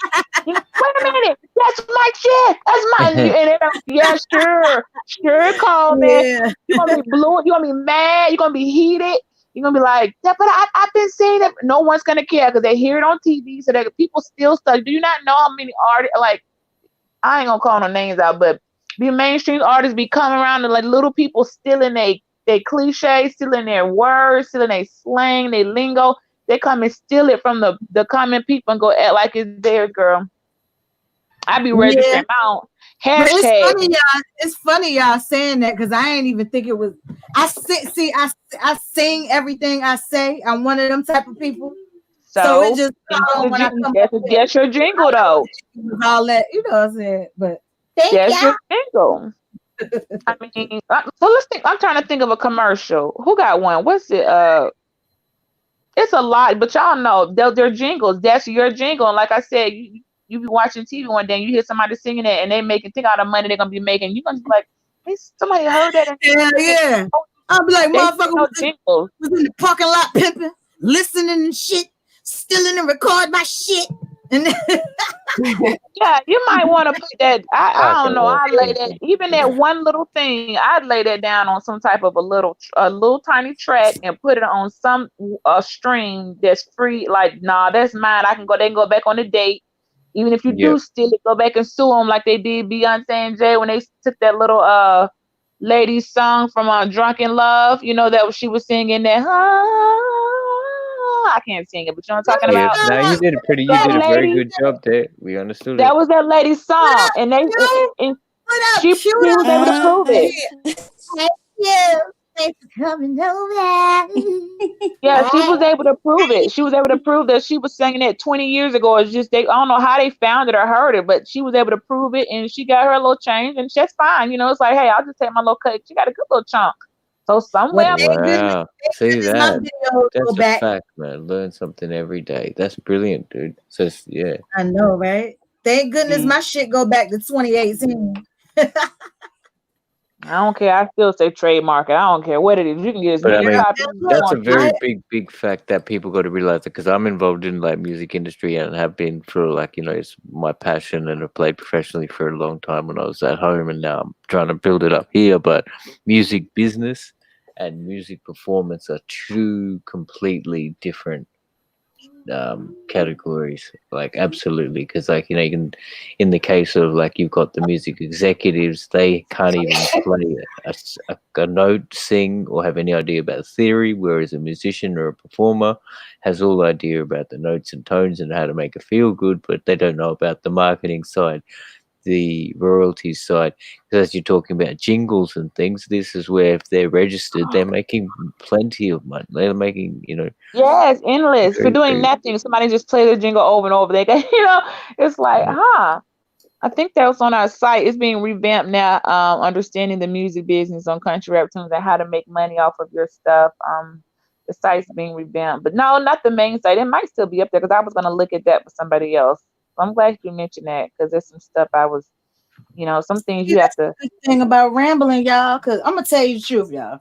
"Wait a minute, that's my shit. That's mine." And yeah, sure, Coleman. Yeah. You're gonna be blue. You're gonna be mad. You're gonna be heated. You're gonna be like, "Yeah, but I've been saying it." No one's gonna care because they hear it on TV, so that people still study. Do you not know how many artists like? I ain't gonna call no names out, but the mainstream artists be coming around and like little people still in they cliches, still in their words, still in their slang, their lingo. They come and steal it from the common people and go act like it's theirs, girl. I be registering my own hashtag. It's funny y'all saying that because I ain't even think it was. I sing everything I say. I'm one of them type of people. So it just that's your jingle though. All that, you know what I'm saying? But that's your jingle. I mean, so let's think. I'm trying to think of a commercial. Who got one? What's it? It's a lot, but y'all know they're jingles. That's your jingle. And like I said, you be watching TV one day and you hear somebody singing it and they think all the money they're gonna be making. You're gonna be like, hey, somebody heard that. Yeah. I'll be like, motherfucker was in the parking lot pimping, listening and shit, stealing and record my shit. And yeah, you might want to put that. I don't know. I lay that even that one little thing. I'd lay that down on some type of a little tiny track and put it on some stream that's free. Like, nah, that's mine. They can go back on the date. Even if you do Yep. steal it, go back and sue them like they did Beyonce and Jay when they took that little lady song from Drunken Love. You know that she was singing that. I can't sing it, but you know what I'm talking Yep. about. Now you That did a very lady, good job there. We understood that it. was that lady's What song, up, and Q? and What up, she Q? was able to prove it. Thank you. Thanks for coming over. Yeah, she was able to prove it. She was able to prove that she was singing it 20 years ago. It's just I don't know how they found it or heard it, but she was able to prove it, and she got her little change, and that's fine. You know, it's like, hey, I'll just take my little cut. She got a good little chunk. So Well, somewhere, Wow. See thank goodness my that? videos go That's a back. fact, man. Learn something every day. That's brilliant, dude. So yeah. I know, right? Thank goodness my shit go back to 2018. I don't care. I still say trademark it. I don't care what it is. You can get as But I many mean, copies as you Look, that's a want to. very big fact that people got to realize it because I'm involved in like music industry and have been for like it's my passion and I've played professionally for a long time when I was at home and now I'm trying to build it up here. But music business and music performance are two completely different categories, like absolutely, because like you can, in the case of like you've got the music executives, they can't even play a note, sing, or have any idea about theory, whereas a musician or a performer has all idea about the notes and tones and how to make it feel good, but they don't know about the marketing side, the royalties side. Because as you're talking about jingles and things, this is where if they're registered, they're making plenty of money. They're making, Yes, endless for very, doing very. nothing. Somebody just play the jingle over and over. They got, it's like, huh. I think that was on our site. It's being revamped now. Understanding the music business on Country Rap Tunes and how to make money off of your stuff. The site's being revamped, but no, not the main site. It might still be up there because I was gonna look at that for somebody else. So I'm glad you mentioned that because there's some stuff I was, some things See, you have that's to. the good thing about rambling, y'all. Because I'm gonna tell you the truth, y'all.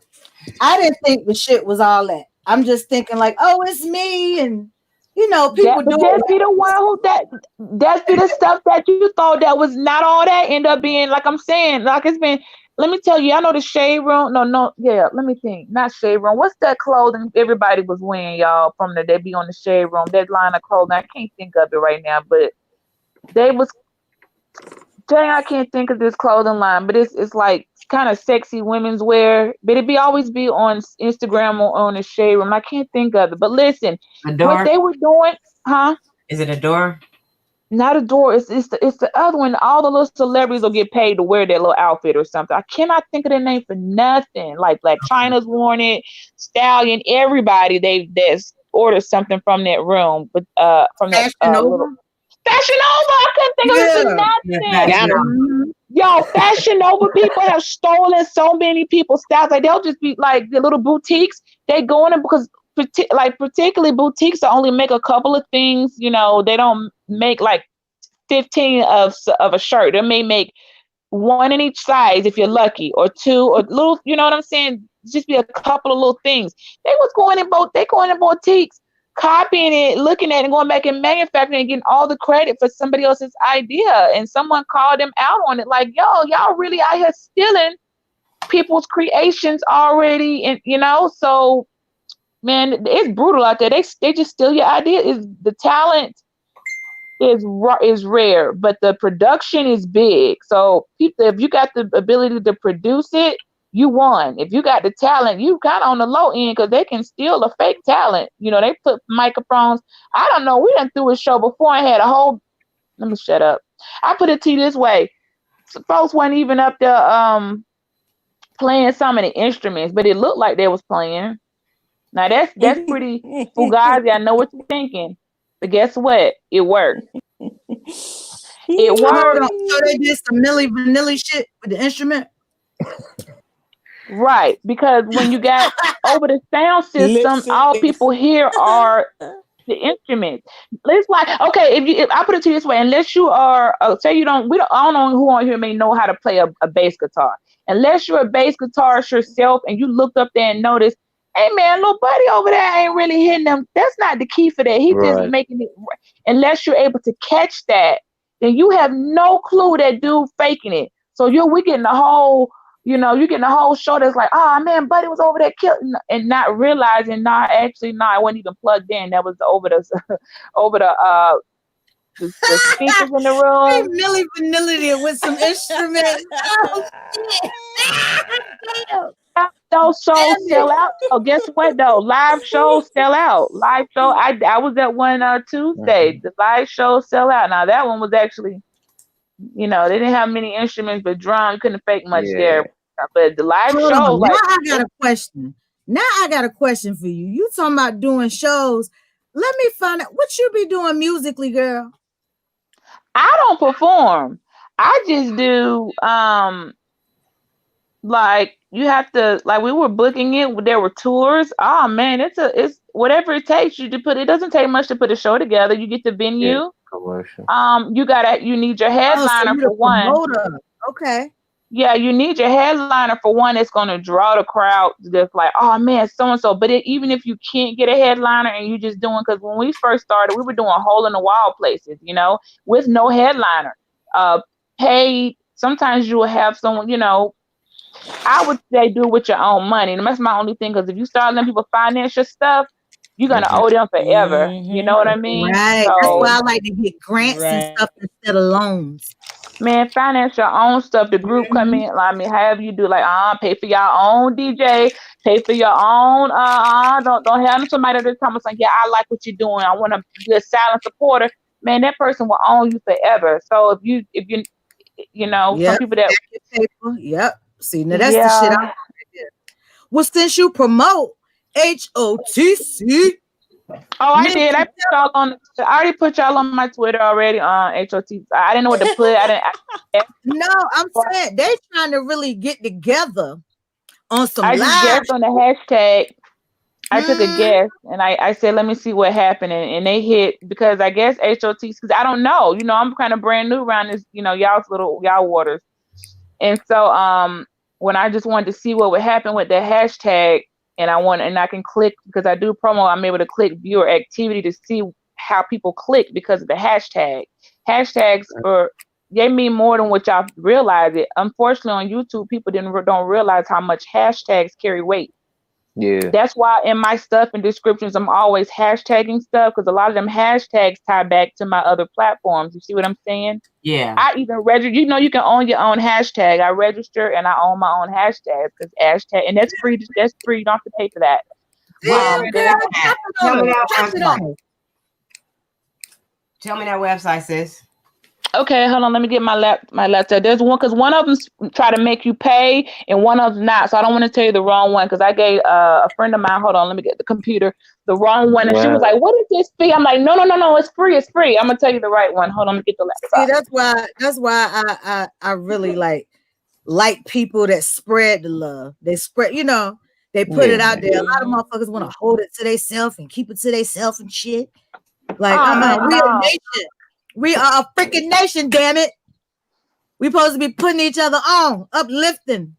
I didn't think the shit was all that. I'm just thinking like, oh, it's me, and people But doing that be that. the one who that be the stuff that you thought that was not all that end up being like I'm saying, like it's been. Let me tell you, I know the shade room. No, yeah. Let me think. Not shade room. What's that clothing everybody was wearing, y'all? From they be on the shade room. That line of clothing. I can't think of it right now, but they was. Dang, I can't think of this clothing line, but it's like kind of sexy women's wear. But it be always be on Instagram or on the shade room. I can't think of it. But listen, what Adore? they were doing, huh? Is it Adore? Not Adore. It's the other one. All the little celebrities will get paid to wear their little outfit or something. I cannot think of their name for nothing. Like Black China's worn it, Stallion, everybody that's ordered something from that room, but from that Fashion little over. Fashion Nova. I couldn't think of it for Yeah. Yeah, nothing. Fashion Got her. Mhm. Yo, Fashion Nova people have stolen so many people's styles. Like they'll just be like the little boutiques. They go in it because particularly boutiques that only make a couple of things. They don't make like 15 of a shirt. They may make one in each size if you're lucky, or two, or little. You know what I'm saying? Just be a couple of little things. They going in boutiques, copying it, looking at it, and going back and manufacturing and getting all the credit for somebody else's idea. And someone called them out on it, like, yo, y'all really out here stealing people's creations already, and so man, it's brutal out there. They just steal your idea. Is the talent is rare, but the production is big. So people, if you got the ability to produce it, you won. If you got the talent, you kind of on the low end because they can steal a fake talent. They put microphones. I don't know. We done through a show before and had a whole. Let me shut up. I put it to you this way: folks weren't even up there playing some of the instruments, but it looked like they was playing. Now that's pretty fugazi. I know what you're thinking, but guess what? It worked. It worked. So they did some Milli Vanilli shit with the instrument. Right, because when you got over the sound system, Listen. all people hear are the instruments. It's like, okay, if I put it to you this way, unless you are say you don't we don't I don't know who on here may know how to play a bass guitar. Unless you're a bass guitarist yourself and you looked up there and noticed, hey man, little buddy over there ain't really hitting them. That's not the key for that. He just Right. making it. Unless you're able to catch that, then you have no clue that dude faking it. So we getting the whole. You're getting a whole show that's like, oh man, buddy was over there killing, and not realizing, it wasn't even plugged in. That was over the over the the speakers in the They room. Milli Vanilli it with some instruments. Oh shit! Damn, Those shows damn sell it! out. Oh, guess what though? Live shows sell out. Live show. I was at one Tuesday. Mhm. The live shows sell out. Now that one was actually, they didn't have many instruments, but drum you couldn't fake much there. Yeah, But the live Hold show, on. Now like I got a question. Now I got a question for you. You talking about doing shows? Let me find out what you be doing musically, girl. I don't perform. I just do like you have to like we were booking it. There were tours. Oh man, it's whatever it takes you to put. It doesn't take much to put a show together. You get the yeah, venue. commercial. You need your Oh, so headliner you the for one. promoter? Okay. Yeah, you need your headliner for one that's going to draw the crowd that's like, oh man, so and so. But even if you can't get a headliner and you just doing, because when we first started, we were doing hole in the wall places, with no headliner. Uh, Paid. Sometimes you will have someone, I would say do it with your own money. And that's my only thing, because if you start letting people financial stuff, you're gonna Hmm. owe them forever. You know what I mean? Right. That's So why I like to get grants and Right. stuff instead of loans. man, finance your own stuff. The group come Mhm. in, I mean, however you do, like, pay for your own DJ, pay for your own, don't have somebody that's coming saying, yeah, I like what you're doing. I want to be a silent supporter. Man, that person will own you forever. So some Yep. people that, Stack your paper. Yep. See, now that's the shit I yeah. want to do. Well, since you promote HOTC, Oh, I Nikki, did. I already put y'all on my Twitter already on HOT. I didn't know what to put. no, I'm saying they trying to really get together on some I just live. guessed on the hashtag. I took a Mm, guess and I said, let me see what happened. And they hit because I guess HOTs, because I don't know. I'm kind of brand new around this, y'all waters. And so when I just wanted to see what would happen with the hashtag and I can click because I do promo, I'm able to click viewer activity to see how people click because of the hashtag. Hashtags for they mean more than what y'all realize it. Unfortunately on YouTube people don't realize how much hashtags carry weight. Yeah, That's why in my stuff and descriptions, I'm always hashtagging stuff because a lot of them hashtags tie back to my other platforms. You see what I'm saying? Yeah. I even register. You can own your own hashtag. I register and I own my own hashtags because hashtag, and that's free. That's free. You don't have to pay for that. Where damn, is girl, that drop at? it Tell on me us. that Drop it website. on us. Tell me that website, sis. Okay, hold on. Let me get my laptop. There's one because one of them try to make you pay and one of them not. So I don't want to tell you the wrong one because I gave a friend of mine. Hold on, let me get the computer. The wrong one, and she was well, like, "What is this fee?" I'm like, "No, no, no, no. It's free. It's free." I'm gonna tell you the right one. Hold on, let me get the See, laptop. that's why I really like people that spread the love. They spread, they put it out yeah, there. A lot of motherfuckers want to hold it to themselves and keep it to themselves and shit. Like, Oh man, we a no. nation. We are a freaking nation, damn it. We supposed to be putting each other on, uplifting,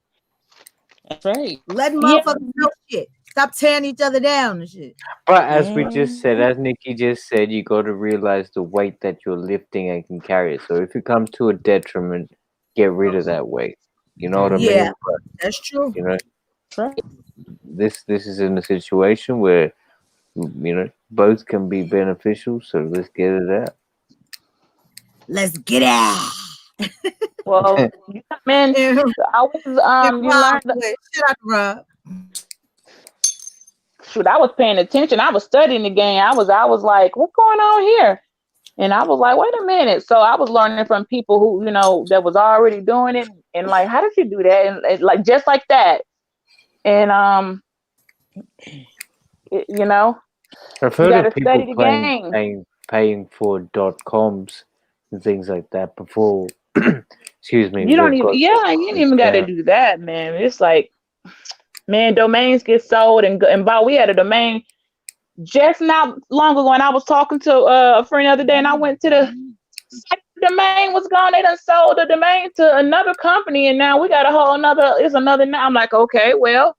That's right. letting Yeah, motherfuckers know shit. Stop tearing each other down and shit. but as we just said, Mhm. as Nikki just said, you got to realize the weight that you're lifting and can carry it. So if you come to a detriment, get rid of that weight. You know what I Damn Yeah, mean? right. But that's true. you know, That's right. this is in a situation where both can be beneficial. So let's get it out. Let's get it. well, you come in. And, I was you Rob, learned. shut up, Rob. Shoot, I was paying attention. I was studying the game. I was like, what's going on here? And I was like, wait a minute. So I was learning from people who, that was already doing it and like, how did you do that? And like just like that. And you know, I've you heard gotta of study people the playing, game. paying for .coms and things like that before. Excuse me, You don't they've even got yeah, you ain't things even gotta down. do that, man. It's like, man, domains get sold and bought. We had a domain just not long ago and I was talking to a friend the other day and I went to the site, the domain was gone. They done sold the domain to another company and now we got a whole another it's another now. I'm like, okay, well,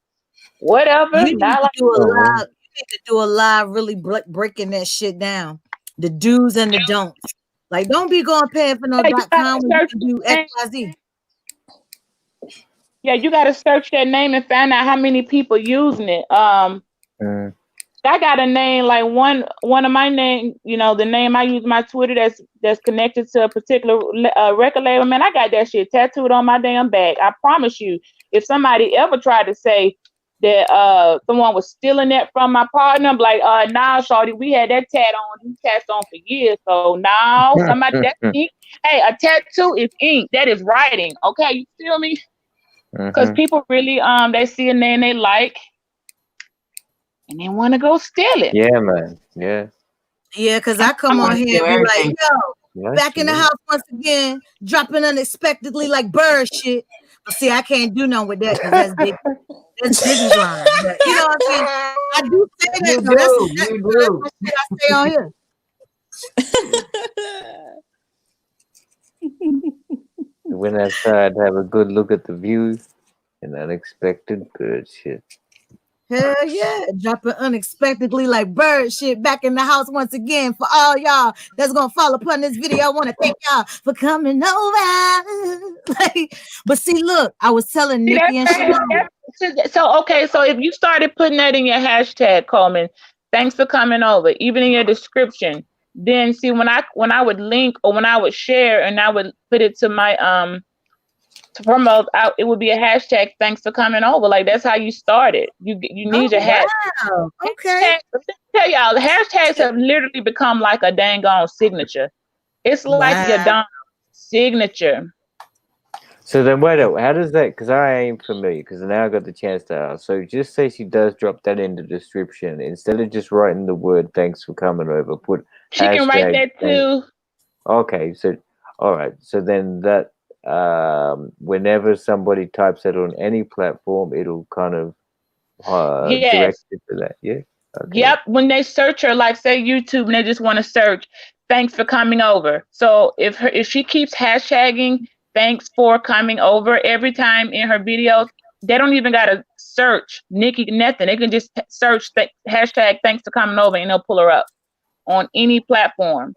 whatever. You need Not to like do a Oh well, live. You need to do a live, really breaking that shit down. The do's and the don'ts. Like, don't be going paying for no yeah, you gotta .com when you search can the do name. XYZ. Yeah, you gotta search that name and find out how many people using it. mm, I got a name like one of my name, the name I use my Twitter that's connected to a particular record label. Man, I got that shit tattooed on my damn back. I promise you, if somebody ever tried to say that someone was stealing that from my partner, I'm like, nah, shorty, we had that tat on, you tats on for years. So now somebody that's ink. Hey, a tattoo is ink. That is writing. Okay, you feel me? Because people really they see a name they like and they want to go steal it. Yeah, man. Yeah. Yeah, because I come on here and be like, yo, back in the house once again, dropping unexpectedly like bird shit. But see, I can't do nothing with that because that's big. That's Diddy's line. But, you know what I'm saying? I do say that. You So that's do. my shit I say on here. Went outside, have a good look at the view, and unexpected bird shit. Hell yeah, dropping unexpectedly like bird shit back in the house once again for all y'all that's gonna fall upon this video. I want to thank y'all for coming over. But see, look, I was telling Nikki and Shalom. So okay, so if you started putting that in your hashtag, Coleman, thanks for coming over, even in your description, then see when I would link or when I would share and I would put it to my to promote out, it would be a hashtag thanks for coming over. Like that's how you started. You need your hashtag. Wow. Okay. Let me tell y'all, the hashtags have literally become like a dang on signature. It's like your darn signature. So then, wait up. How does that? Because I ain't familiar. Because now I got the chance to ask. So just say she does drop that in the description instead of just writing the word "thanks for coming over." Put she can write that too. Okay, so all right. So then that whenever somebody types it on any platform, it'll kind of direct it to that. Yeah. Okay. Yep. When they search her, like say YouTube, and they just want to search "thanks for coming over." So if she keeps hashtagging "thanks for coming over" every time in her videos, they don't even gotta search Nikki nothing. They can just search hashtag "thanks for coming over" and they'll pull her up on any platform.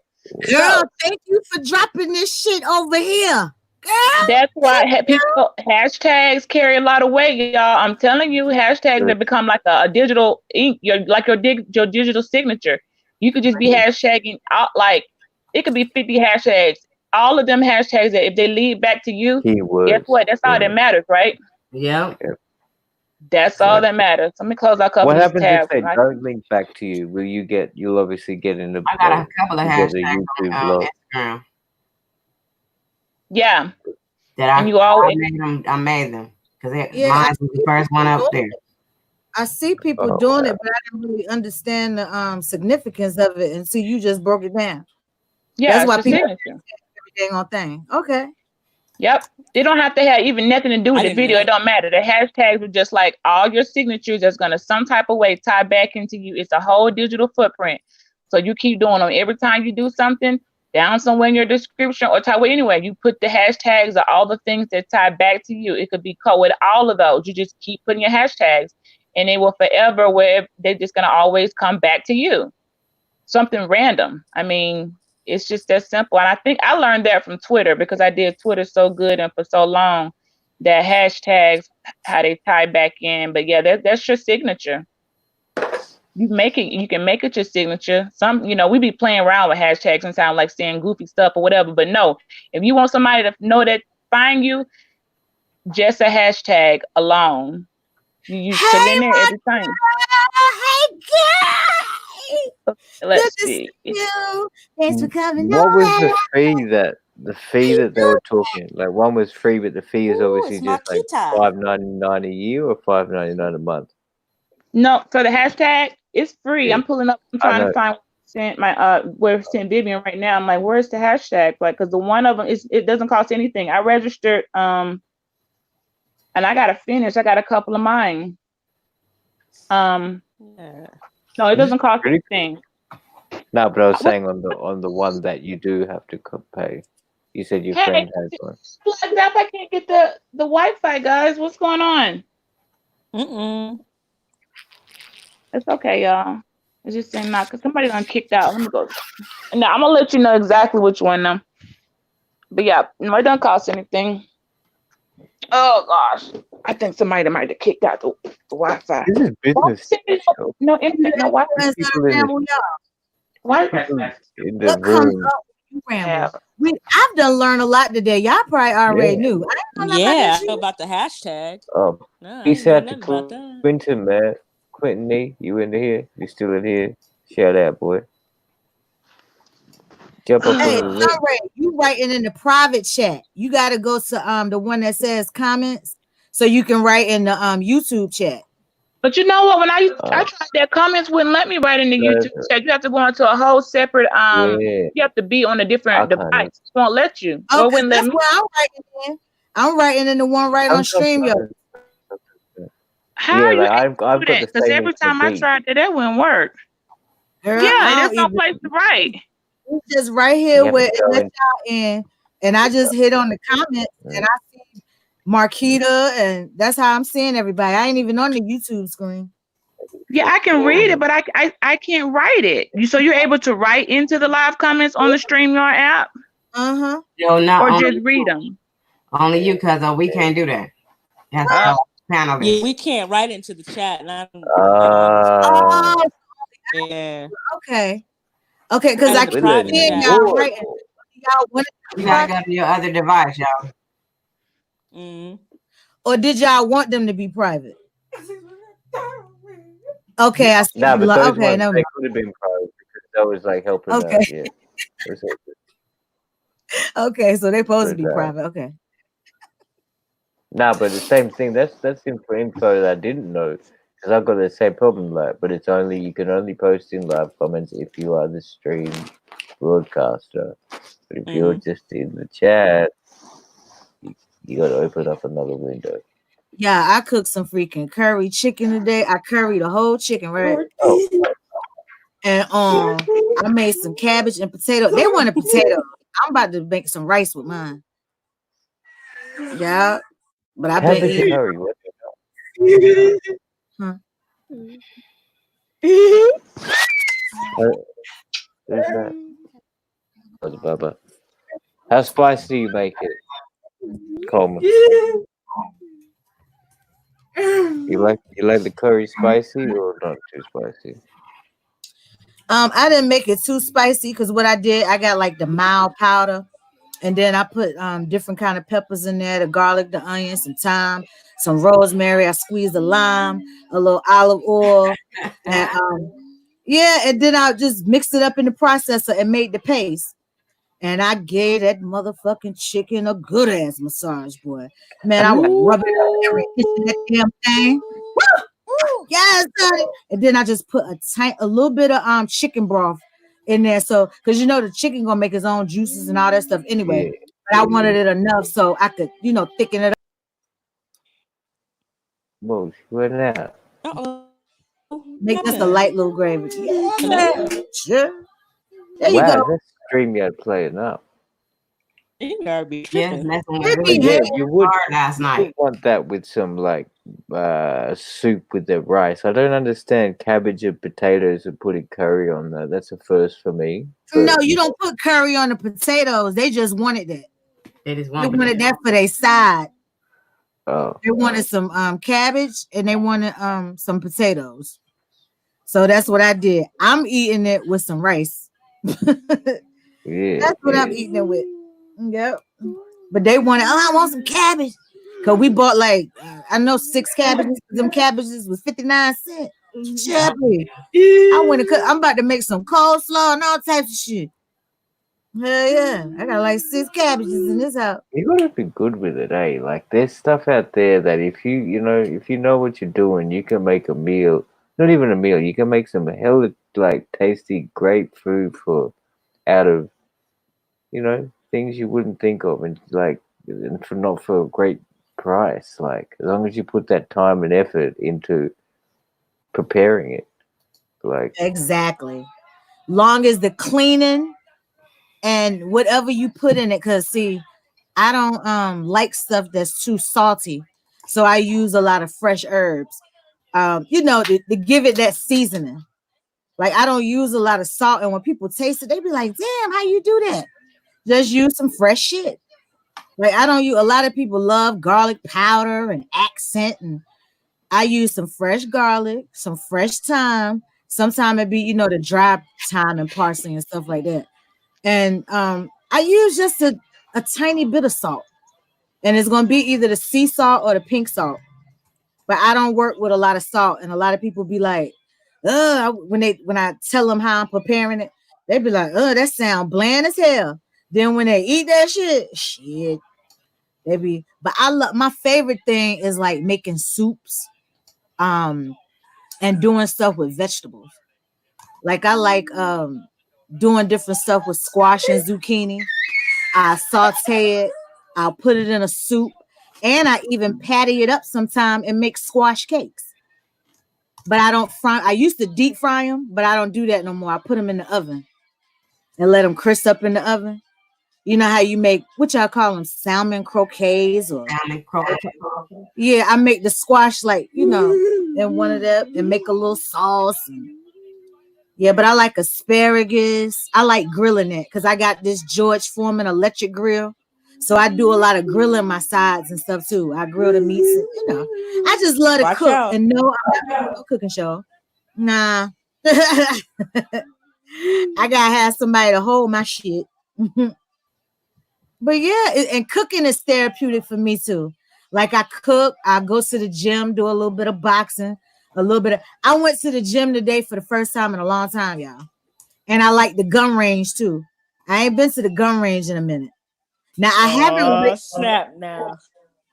Girl, thank you for dropping this shit over here. Girl, that's why people hashtags carry a lot of weight, y'all. I'm telling you, hashtags have become like a digital ink, your digital signature. You could just be hashtagging out, like it could be 50 hashtags. All of them hashtags that if they lead back to you, guess what? That's all that matters, right? Yeah. That's all that matters. Let me close our couple What of happens tabs. if they don't link back to you? You'll obviously get in the. I got a couple of hashtags on Instagram. Yeah. That I made them because mine was the first one up there. I see people doing it, but I didn't really understand the significance of it. And see, you just broke it down. Yeah, that's why people every dang on thing. Okay. Yep. They don't have to have even nothing to do with the video. It don't matter. The hashtags are just like all your signatures that's going to some type of way tie back into you. It's a whole digital footprint. So you keep doing them. Every time you do something, down somewhere in your description or tie anyway, you put the hashtags or all the things that tie back to you. It could be with all of those. You just keep putting your hashtags and they will forever where they're just going to always come back to you. Something random. I mean, it's just that simple. And I think I learned that from Twitter because I did Twitter so good and for so long that hashtags, how they tie back in. But yeah, that's your signature. You can make it your signature. We be playing around with hashtags and sound like saying goofy stuff or whatever. But no, if you want somebody to know that find you, just a hashtag alone. You put in there every time. Hey, girl. Let's see. Thanks for coming. What was the fee that they were talking? Like one was free, but the fee is obviously just like $5.99 a year or $5.99 a month. No, for the hashtag, it's free. Yeah. I'm pulling up. I'm trying to find where St. Vivian right now. I'm like, where's the hashtag? Like, because the one of them it doesn't cost anything. I registered and I gotta finish. I got a couple of mine. No, it doesn't cost anything. No, but I was saying on the one that you do have to pay. You said your friend has one. I can't get the Wi-Fi, guys. What's going on? It's okay, y'all. It's just saying not because somebody done kicked out. Let me go. Now I'm gonna let you know exactly which one now. But yeah, no, it doesn't cost anything. Oh gosh, I think somebody might have kicked out the Wi-Fi. This is Why business. you Show. no internet, no Wi-Fi? Friends People in ramble, y'all. Why? in the What comes room. up when you ramble? I've done learned a lot today. Y'all probably already Yeah. knew. I didn't know nothing about Yeah, that I know shit. about the hashtag. No, I Peace didn't know out to nothing about that. Quentin, man. Quentin E, you in here? You still in here? Shout out, boy. Jump up in Hey, the link. Sunray, you writing in the private chat. You got to go to the one that says comments, so you can write in the YouTube chat. But you know what? When I Uh, tried that, comments wouldn't let me write in the no, YouTube chat. You have to go into a whole separate yeah, You have to be on a I different can't. device. It won't let you. Oh, So it because wouldn't let that's me. where I'm writing in. I'm writing in the one right on Sometimes, StreamYard. How yeah, are you like able I've to do got that? the Because same as every the time I beat. tried that wouldn't work. Girl, Yeah, I there's don't no even. place to write. It's just right You here have where to it go lets in. y'all in, and I just hit on the comments, and I see Marquita, and that's how I'm seeing everybody. I ain't even on the YouTube screen. Yeah, I can read it, but I can't write it. So you're able to write into the live comments on the StreamYard app, No, not or only just read them. only you, cause we can't do that. You have to Uh, go Yeah, panelist. we can't write into the chat, and I don't Uh, Oh, yeah. okay, because Write I in the keep we're private learning seeing chat. y'all more. writing. Y'all want You it gotta private, go to your other device, y'all. Mm. or did y'all want them to be private? Okay, I see. Nah, but those Okay, ones no, they could have been private because that was like helping okay, out. Yeah, it was, okay. So they supposed to but be private. Okay. nah, but the same thing. That's info that I didn't know because I've got the same problem. Like, but it's only you can only post in live comments if you are the stream broadcaster. But if you're just in the chat, you got to open up another window. Yeah, I cooked some freaking curry chicken today. I curried a whole chicken, right? Oh, And I made some cabbage and potato. They wanted potato. I'm about to make some rice with mine. Yeah, but I've been cabbage and eating. curry. What Huh? is that? What's Bubba? How spicy do you make it, Coleman? You like the curry spicy or not too spicy? I didn't make it too spicy because what I did, I got like the mild powder, and then I put different kind of peppers in there, the garlic, the onion, some thyme, some rosemary. I squeezed a lime, a little olive oil, and yeah, and then I just mixed it up in the processor and made the paste. And I gave that motherfucking chicken a good ass massage, boy. Man, I was rubbing it up every inch of that damn thing. Woo! Yes, honey. And then I just put a little bit of chicken broth in there. So because you know the chicken gonna make its own juices and all that stuff anyway. Yeah, But I wanted it enough so I could, thicken it up. Whoa, she went out. Uh-oh. Make this a Happened. light little gravy. Hello? Yeah. Sure. There you go. Wow, that's StreamYard playing up. You gotta be Yes, tripping. messing with It But be Ruby yeah, hell. hard last you night. would want that with some like soup with the rice. I don't understand cabbage and potatoes and putting curry on that. That's a first for me. No, But you don't put curry on the potatoes. They just wanted that. They just They want wanted that for their side. oh They wanted some cabbage and they wanted some potatoes. So that's what I did. I'm eating it with some rice. yeah, That's what I'm eating it with. Yep. But they wanted, I want some cabbage. Cause we bought like I know 6 cabbages. Them cabbages was 59 cents. Chappy. I went to cook. I'm about to make some coleslaw and all types of shit. Hell yeah. I got like 6 cabbages in this house. you gotta be good with it, eh? Like there's stuff out there that if you know what you're doing, you can make a meal. Not even a meal. You can make some hella like tasty, great food for out of things you wouldn't think of, and for not for a great price. Like as long as you put that time and effort into preparing it, like Exactly. Long as the cleaning and whatever you put in it, because see, I don't like stuff that's too salty. So I use a lot of fresh herbs. To give it that seasoning. Like I don't use a lot of salt, and when people taste it, they be like, "Damn, how you do that?" Just use some fresh shit. Like I don't use a lot of people love garlic powder and accent, and I use some fresh garlic, some fresh thyme. Sometimes it be, the dry thyme and parsley and stuff like that. And I use just a tiny bit of salt. And it's gonna be either the sea salt or the pink salt. But I don't work with a lot of salt. And a lot of people be like, when I tell them how I'm preparing it, they be like, that sound bland as hell. Then when they eat that shit, they be. But I love my favorite thing is like making soups, and doing stuff with vegetables. Like I like doing different stuff with squash and zucchini. I saute it. I'll put it in a soup, and I even patty it up sometime and make squash cakes. But I don't fry. I used to deep fry them, but I don't do that no more. I put them in the oven and let them crisp up in the oven. You know how you make what y'all call them, salmon croquets or salmon croquettes. Yeah, I make the squash like in one of them and make a little sauce. Yeah, but I like asparagus. I like grilling it because I got this George Foreman electric grill. So I do a lot of grilling my sides and stuff too. I grill the meats. I just love to cook. Out. And no, I'm not no cooking show. Nah. I gotta have somebody to hold my shit. But yeah, and cooking is therapeutic for me too. Like I cook, I go to the gym, do a little bit of boxing, a little bit of. I went to the gym today for the first time in a long time, y'all. And I like the gun range too. I ain't been to the gun range in a minute. Now I haven't. Snap now.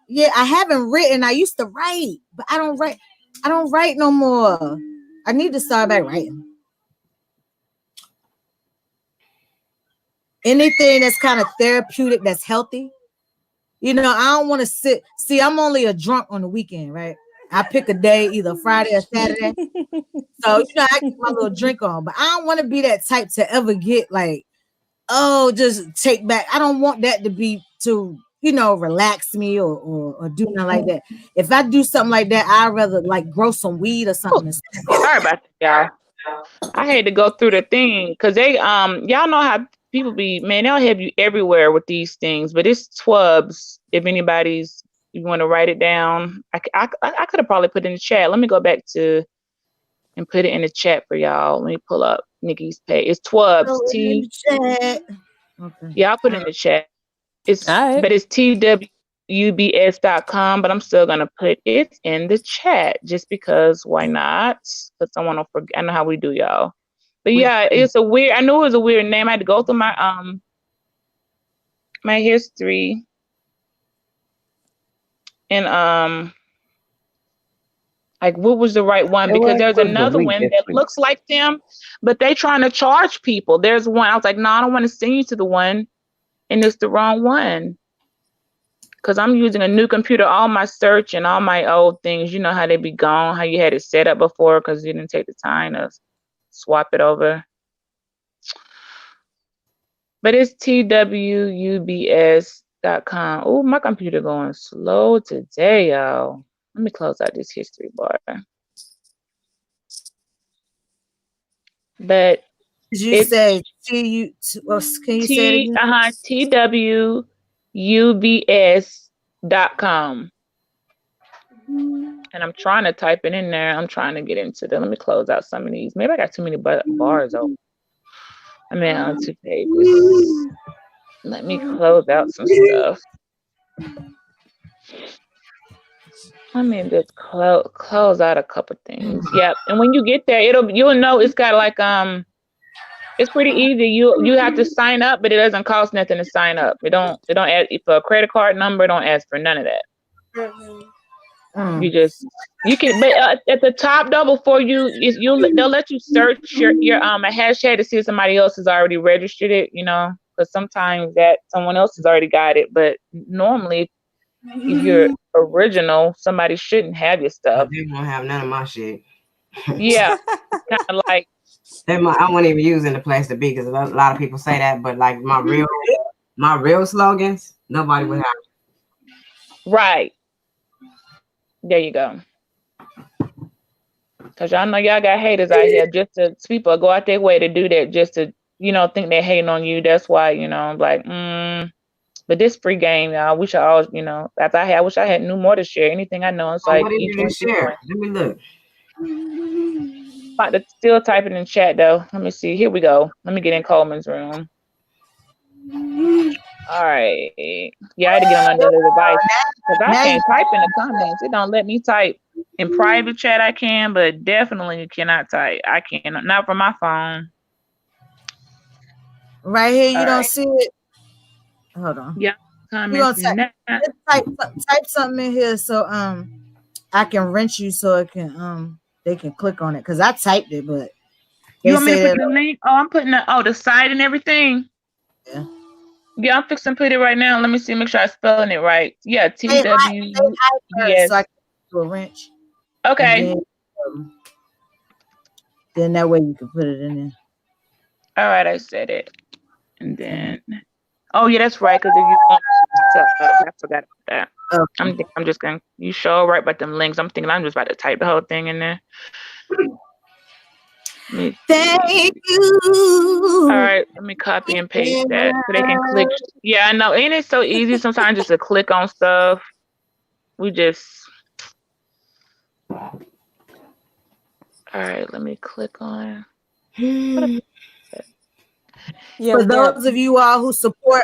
Yeah, I haven't written. I used to write, but I don't write. I don't write no more. I need to start back writing. Anything that's kind of therapeutic, that's healthy. I don't want to sit. See, I'm only a drunk on the weekend, right? I pick a day, either Friday or Saturday. So, I get my little drink on, but I don't want to be that type to ever get like, just take back. I don't want that to be to, relax me or do nothing like that. If I do something like that, I'd rather like grow some weed or something. Sorry about that, y'all. I had to go through the thing because they y'all know how people be, man, they'll have you everywhere with these things, but it's twubs. If you want to write it down, I could have probably put it in the chat. Let me go back to and put it in the chat for y'all. Let me pull up Nikki's page. It's twubs. Okay. Yeah, I'll put it in the chat. But it's twubs.com, but I'm still gonna put it in the chat just because why not? Because I want to forget. I know how we do, y'all. But yeah, it's a weird. I knew it was a weird name. I had to go through my my history and like what was the right one, because there's another one that looks like them, but they trying to charge people. There's one I was like, no, I don't want to send you to the one, and it's the wrong one. Because I'm using a new computer, all my search and all my old things, you know how they be gone, how you had it set up before because you didn't take the time to swap it over. But it's twubs.com. Oh, my computer going slow today, y'all. Let me close out this history bar. But did you say can you say it again? twubs.com. And I'm trying to type it in there. I'm trying to get into them. Let me close out some of these. Maybe I got too many bars open. I mean, on 2 pages. Let me close out some stuff. Let me just close out a couple things. Yep. And when you get there, you'll know it's got like it's pretty easy. You have to sign up, but it doesn't cost nothing to sign up. It don't ask for a credit card number. Don't ask for none of that. You can, but at the top though, before they'll let you search your a hashtag to see if somebody else has already registered it. Because sometimes that someone else has already got it, but normally if you're original, somebody shouldn't have your stuff. They won't have none of my shit. Yeah, kind of like. I won't even use in the place to be, because a lot of people say that, but like my real slogans, nobody would have. Right. There you go. Because y'all know y'all got haters out here. Just to people go out their way to do that, just to think they're hating on you. That's why I'm like, But this free game, y'all, we should always, after I wish I had knew more to share. Anything I know, it's Oh, like what did each you one just keep share? going. Let me look. About to still typing in chat though. Let me see. Here we go. Let me get in Coleman's room. All right. Yeah, I had to get on another device because I Now you can't type in the comments. It don't let me type. In private chat I can, but definitely cannot type. I can't. Not from my phone. right here, you All don't right. see it. Hold on. Yeah. You gonna Comments in that. type something in here so I can rent you so it can they can click on it because I typed it, but You they want me to say put that the link? Oh, I'm putting the site and everything. yeah. Yeah, I'm fixing to put it right now. Let me see, make sure I'm spelling it right. Yeah, Say hi first so TWES. I can do a wrench and Okay. then that way you can put it in there. All right, I said it. And then, oh yeah, that's right. Because if you want to, I forgot about that. Okay. I'm just gonna. You sure right about them links? I'm thinking I'm just about to type the whole thing in there. Thank you. All right, let me copy and paste that so they can click. Yeah, I know. Ain't it so easy sometimes just to click on stuff? We just. All right, let me click on. Yeah, For we got. those of you all who support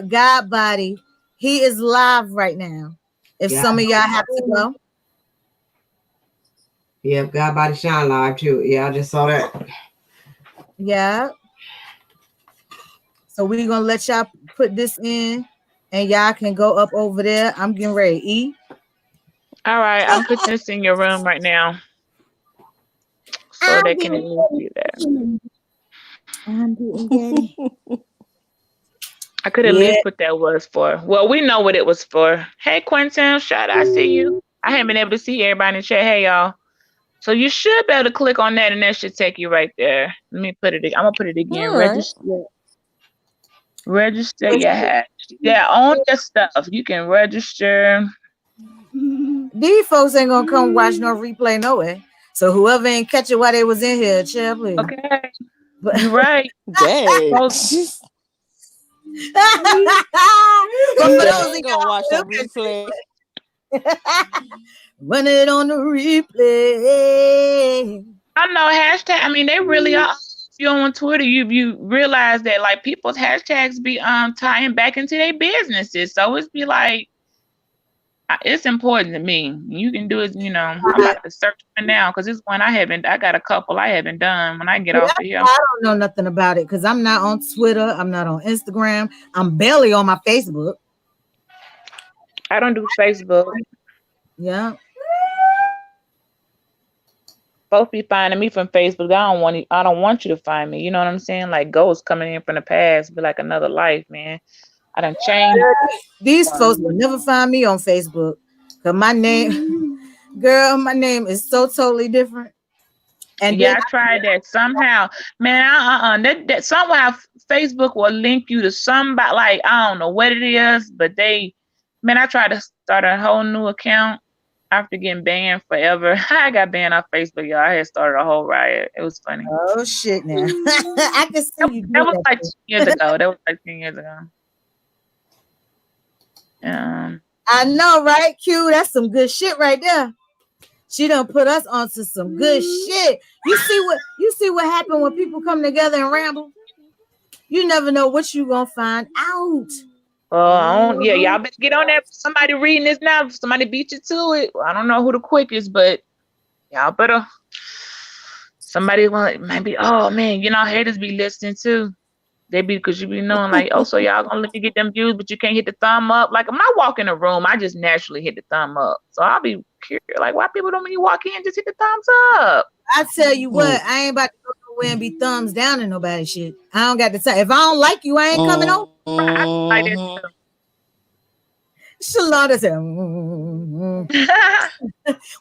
God Body, he is live right now. If Yeah. some of y'all have to go. Yeah, God Body Shine live too. Yeah, I just saw that. Yeah. So we're gonna let y'all put this in and y'all can go up over there. I'm getting ready to eat. All right, I'm putting this in your room right now, so they can at least see that. I'm getting ready. I could at least put that was for. Well, we know what it was for. Hey, Quentin, shout out, I see you. I haven't been able to see everybody in the chat. Hey, y'all. So you should be able to click on that, and that should take you right there. Let me put it. I'm gonna put it again. All right. Register your hash. Yeah, own your stuff. You can register. These folks ain't gonna come watch no replay no way. So whoever ain't catch it while they was in here, chill, please. Okay, you're right. Dang. But for those They ain't gonna watch the replay. run it on the replay. I know hashtag. I mean, they really are. If you're on Twitter, you realize that like people's hashtags be tying back into their businesses. So it's be like it's important to me. You can do it. I'm about to search one now because it's one I haven't. I got a couple I haven't done. When I get off of here, I don't know nothing about it because I'm not on Twitter. I'm not on Instagram. I'm barely on my Facebook. I don't do Facebook. Yeah. Folks be finding me from Facebook. I don't want you to find me. You know what I'm saying? Like ghosts coming in from the past, be like another life, man. I done changed. These folks will never find me on Facebook because my name, girl, my name is so totally different. And yeah, I tried that somehow, man. That somehow Facebook will link you to somebody. Like I don't know what it is, but I tried to start a whole new account after getting banned forever. I got banned off Facebook, y'all. I had started a whole riot. It was funny. Oh shit! Now I can see you. That was like 2 years ago. That was like 10 years ago. I know, right? Q, that's some good shit right there. She done put us onto some good shit. You see what happened when people come together and ramble? You never know what you gonna find out. Yeah, y'all better get on that. Somebody reading this now. Somebody beat you to it. I don't know who the quickest, but y'all better. Somebody might be. Oh man, haters be listening too. They be because you be knowing like, oh, so y'all gonna let me get them views, but you can't hit the thumb up. Like when I walk in a room, I just naturally hit the thumb up. So I'll be curious, like why people don't when you walk in just hit the thumbs up. I tell you what, I ain't about to go nowhere and be thumbs down in nobody's shit. I don't got the time. If I don't like you, I ain't coming over. Shalonda said,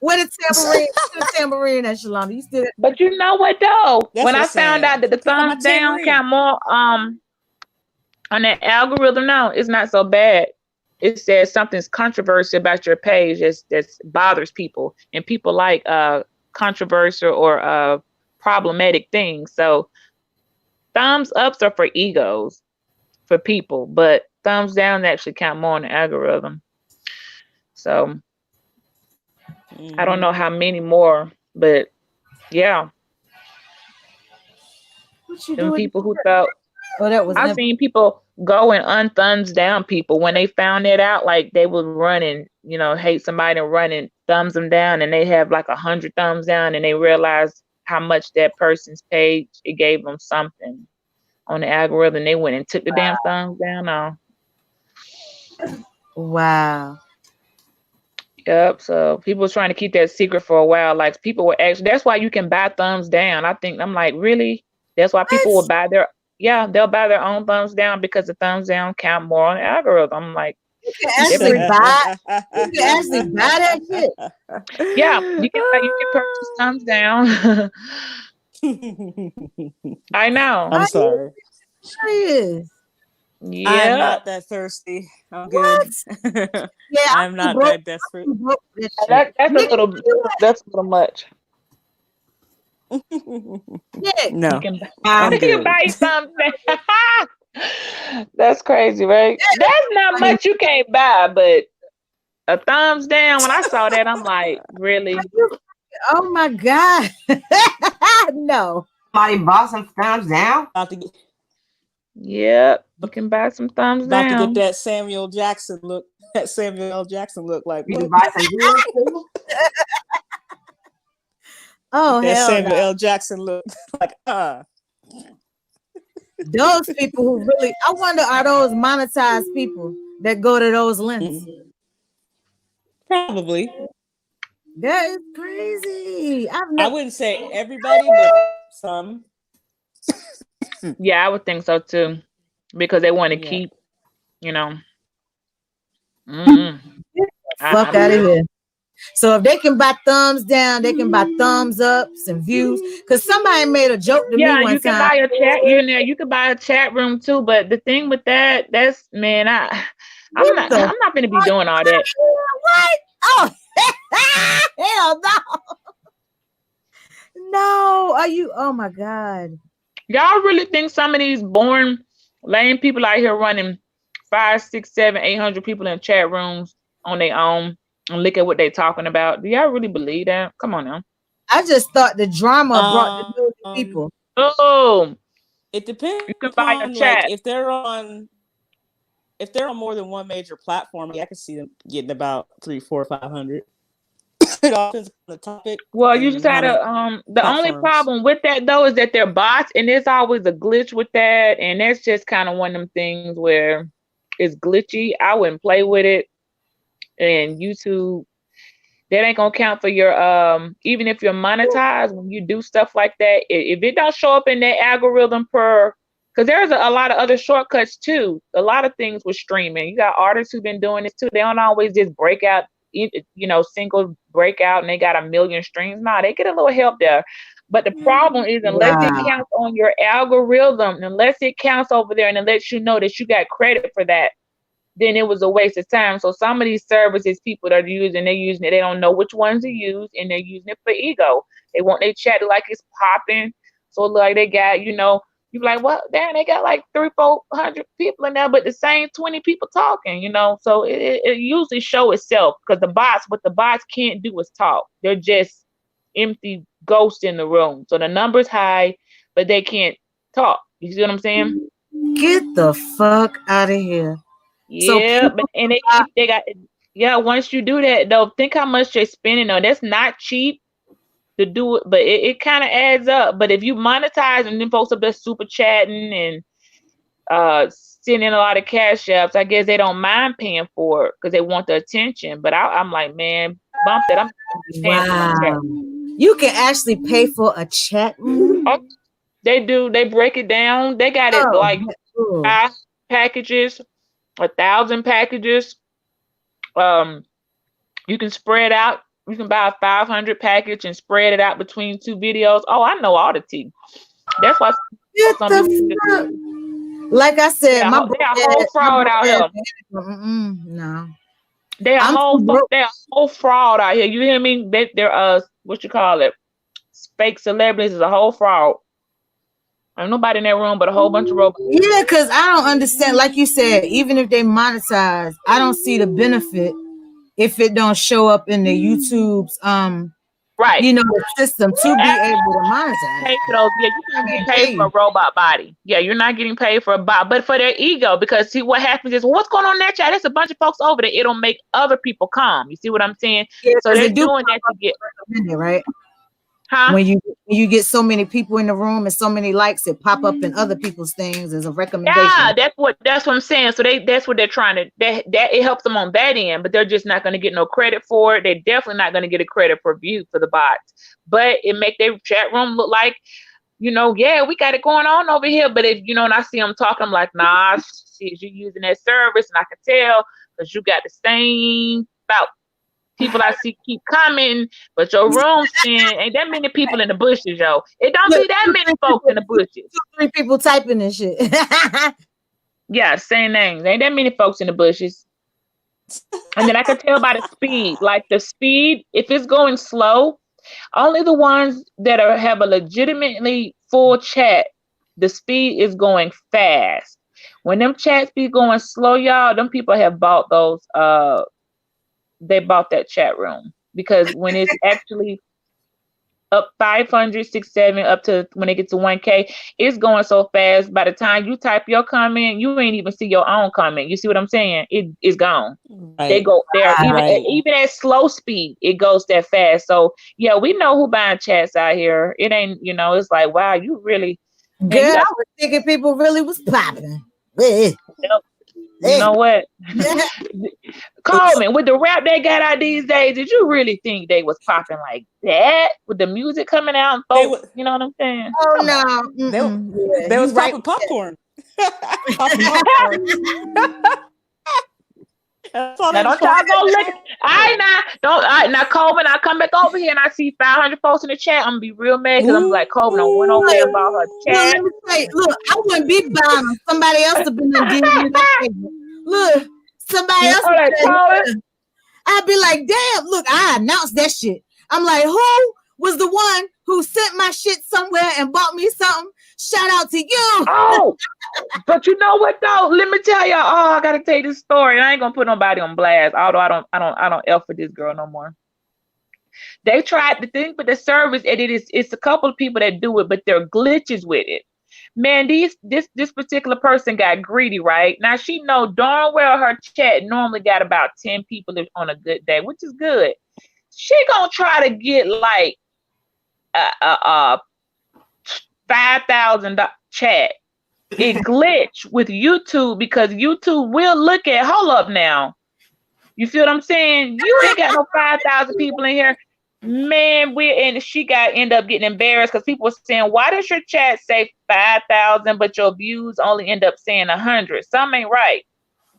Where the tambourine at, Shalonda? You still? But you know what though? That's when I found out that the thumbs down count more on that algorithm now, it's not so bad. It says something's controversial about your page that bothers people, and people like controversial or problematic things. So thumbs ups are for egos. for people, but thumbs down actually count more on the algorithm. So I don't know how many more, but yeah, What you them doing? people who thought Oh, that was I've never. seen people go and unthumbs down people when they found it out, like they would run and, hate somebody and run and thumbs them down, and they have like 100 thumbs down, and they realize how much that person's page, it gave them something on the algorithm. They went and took the damn thumbs down off. Wow. Yep. So people was trying to keep that secret for a while. Like people were actually, that's why you can buy thumbs down. I'm like, really? That's why people will buy they'll buy their own thumbs down because the thumbs down count more on the algorithm. I'm like, You can actually buy. You can actually buy that shit. Yeah, you can purchase thumbs down. I know. I'm sorry. Serious. I am Yeah. not that thirsty. I'm What? good. Yeah, I'm not that desperate. That's a little much. Yeah. No, You can I'm you can good. buy something. That's crazy, right? That's not much you can't buy, but a thumbs down. When I saw that, I'm like, really? Oh my God. No. Somebody bought some thumbs down. Yep. You can buy some thumbs About to get down. that Samuel Jackson look. That Samuel L. Jackson look like You what? can buy some views too. Oh That hell Samuel no. L. Jackson look like Those people who really, I wonder, are those monetized people that go to those links? Probably. That is crazy. I wouldn't say everybody, but some. Yeah, I would think so too, because they want to keep, Fuck out of here. So if they can buy thumbs down, they can buy thumbs ups and views. Because somebody made a joke to me one you can time. buy a chat. You can buy a chat room too. But the thing with that's man, I'm not gonna be doing all that. What? Oh hell no. No, are you? Oh my God. Y'all really think some of these born lame people out here running 5, 6, 7, 800 people in chat rooms on their own and look at what they're talking about? Do y'all really believe that? Come on now. I just thought the drama brought the people. Oh, it depends. You can buy a chat. Like if they're on more than one major platform, I can see them getting about 300, 400, 500. It all depends on the topic. Well, you just gotta the only problem with that though is that they're bots, and there's always a glitch with that, and that's just kind of one of them things where it's glitchy. I wouldn't play with it. And YouTube, that ain't gonna count for your even if you're monetized. When you do stuff like that, if it don't show up in that algorithm because there's a lot of other shortcuts too. A lot of things with streaming. You got artists who've been doing this too. They don't always just break out, single breakout and they got 1 million streams. Nah, they get a little help there. But the problem is, unless it counts on your algorithm, unless it counts over there and it lets you know that you got credit for that, then it was a waste of time. So some of these services people that are using, they're using it, they don't know which ones to use, and they're using it for ego. They want their chat like it's popping. So like they got, you're like, well, damn, they got like 300-400 people in there, but the same 20 people talking, So it usually show itself because what the bots can't do is talk. They're just empty ghosts in the room. So the number's high, but they can't talk. You see what I'm saying? Get the fuck out of here. Yeah, once you do that though, think how much they're spending on. That's not cheap to do it, but it kind of adds up. But if you monetize and then folks up there super chatting and sending a lot of cash apps, I guess they don't mind paying for it because they want the attention. But I'm like, man, bump that. I'm paying for my chat. You can actually pay for a chat room. Oh, they do. They break it down. They got it like 5 packages, 1,000 packages. You can spread out. You can buy a 500 package and spread it out between 2 videos. Oh, I know all the tea. That's why like I said, my they are whole fraud out here. No, they are whole fraud out here. You hear me? They're what you call it? Fake celebrities is a whole fraud. Ain't nobody in that room but a whole bunch of robots. Yeah, because I don't understand. Like you said, even if they monetize, I don't see the benefit if it don't show up in the YouTube's Right. the system to be able to monetize. Pay for those. Yeah, you can't get paid for a robot body. Yeah, you're not getting paid for a bot, but for their ego. Because see, what happens is, what's going on in that chat? There's a bunch of folks over there. It'll make other people come. You see what I'm saying? Yeah, So they're they do doing that to get, right. huh? When you get so many people in the room and so many likes, it pop up in other people's things as a recommendation. Yeah, that's what I'm saying. So that's what they're trying to that it helps them on that end, but they're just not going to get no credit for it. They're definitely not going to get a credit for view for the bots. But it make their chat room look like, yeah, we got it going on over here. But if and I see them talking, I'm like, nah, shit, you using that service, and I can tell because you got the same about people I see keep coming, but your room ain't that many people in the bushes, yo. It don't be that many folks in the bushes. 2-3 people typing and shit. Yeah, same names. Ain't that many folks in the bushes. And then I can tell by the speed. Like the speed, if it's going slow, only the ones that have a legitimately full chat, the speed is going fast. When them chats be going slow, y'all, them people have bought those they bought that chat room. Because when it's actually up 500, 6, 7, up to when it gets to 1K, it's going so fast. By the time you type your comment, you ain't even see your own comment. You see what I'm saying? It is gone. Right. They go there even at slow speed, it goes that fast. So yeah, we know who buying chats out here. It ain't, it's like, wow, you really Girl, I was thinking people really was popping. You know what? Coleman, with the rap they got out these days, did you really think they was popping like that? With the music coming out and folks, you know what I'm saying? Oh no. They was popping popcorn. Popping popcorn. Now don't y'all go look. Now Coleman, I come back over here and I see 500 folks in the chat. I'm gonna be real mad because I'm like, Coleman, I went over there and bought her chat. Look, I wouldn't be buying them. Somebody else have been dealing with that. Look, somebody else. I'd be like, damn, look, I announced that shit. I'm like, who was the one who sent my shit somewhere and bought me something? Shout out to you. Oh, but you know what though? Let me tell y'all. Oh, I gotta tell you this story. I ain't gonna put nobody on blast. Although I don't F for this girl no more. They tried the thing with the service, and it's a couple of people that do it, but there are glitches with it. Man, this particular person got greedy, right? Now she know darn well her chat normally got about 10 people on a good day, which is good. She gonna try to get like a 5,000 chat. It glitch with YouTube because YouTube will look at, hold up now. You feel what I'm saying? You ain't got no 5,000 people in here. Man, she end up getting embarrassed because people were saying, why does your chat say 5,000 but your views only end up saying 100? Something ain't right.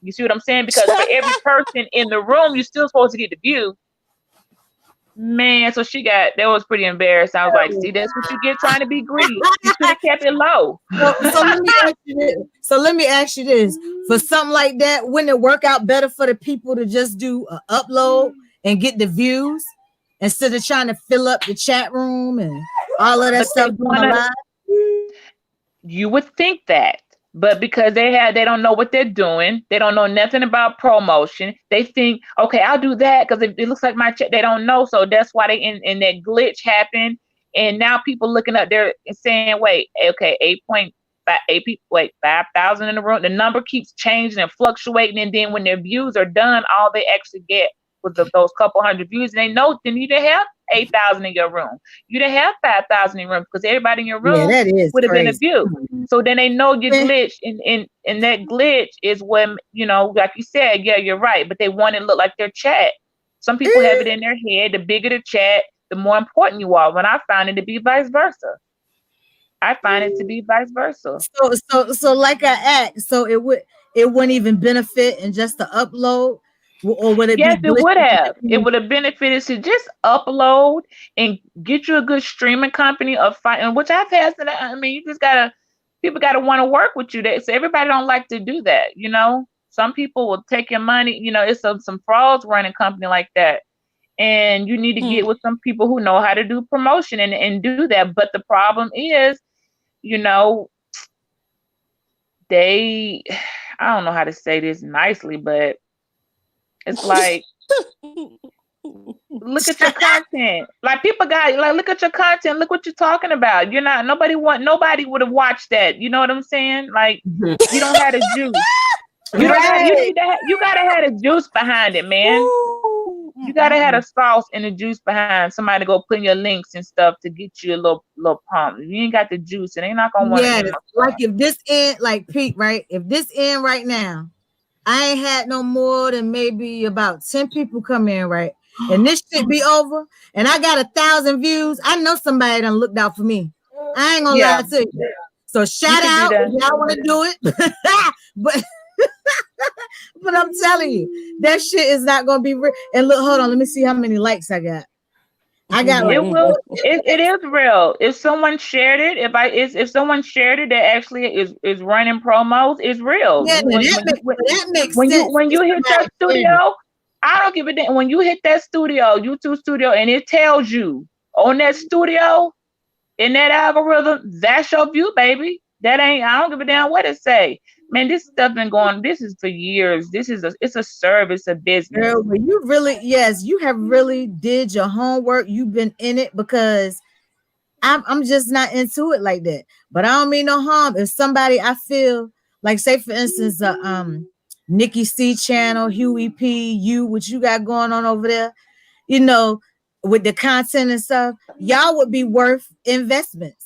You see what I'm saying? Because for every person in the room, you're still supposed to get the view. Man, so that was pretty embarrassed. I was like, see, that's what you get trying to be greedy. You should have kept it low. So let me ask you this. For something like that, wouldn't it work out better for the people to just do an upload and get the views instead of trying to fill up the chat room and all of that stuff going live? You would think that. But because they don't know what they're doing, they don't know nothing about promotion. They think, okay, I'll do that because it looks like my check. They don't know, so that's why they in that glitch happened. And now people looking up there and saying, wait, okay, 5,000 in the room. The number keeps changing and fluctuating, and then when their views are done, all they actually get was those couple hundred views. And they know then you didn't have 8,000 in your room. You didn't have 5,000 in your room because everybody in your room would have been a view. So then they know you glitch, and that glitch is when, like you said, yeah, you're right, but they want it to look like their chat. Some people have it in their head, the bigger the chat, the more important you are, when I find it to be vice versa. I find it to be vice versa. So like I asked, so it wouldn't even benefit in just the upload? Or would it yes, it would have. It would have benefited to just upload and get you a good streaming company of which I've had. I mean, people gotta want to work with you. So everybody don't like to do that, Some people will take your money. It's some frauds running company like that, and you need to get with some people who know how to do promotion and do that. But the problem is, you know, they, I don't know how to say this nicely, but it's like, look at your content. Like people got like look at your content. Look what you're talking about. You're not nobody would have watched that. You know what I'm saying? Like you don't have the juice. You don't have. You Right. need to. You gotta have the juice behind it, man. You gotta have the sauce and the juice behind somebody to go put in your links and stuff to get you a little pump. If you ain't got the juice, and they not gonna want to. Yes. Like if this end, like Pete, right? If this end right now, I ain't had no more than maybe about 10 people come in, right? And this shit be over, and I got 1,000 views. I know somebody done looked out for me. I ain't gonna lie to you. So shout out if y'all want to do it. but but I'm telling you, that shit is not gonna be real. And look, hold on, let me see how many likes I got. I got like it is real. If someone shared it, if someone shared it that actually is running promos, it's real. Yeah, that makes when sense. you hit that studio, I don't give a damn. When you hit that studio, YouTube studio, and it tells you on that studio in that algorithm, that's your view, baby. That ain't. I don't give a damn what it say. Man, this stuff been going. This is for years. It's a service, a business. Girl, but you really, yes, you have really did your homework. You've been in it because I'm just not into it like that. But I don't mean no harm. If somebody I feel like, say for instance, Nikki C channel, Huey P, what you got going on over there, you know, with the content and stuff, y'all would be worth investments.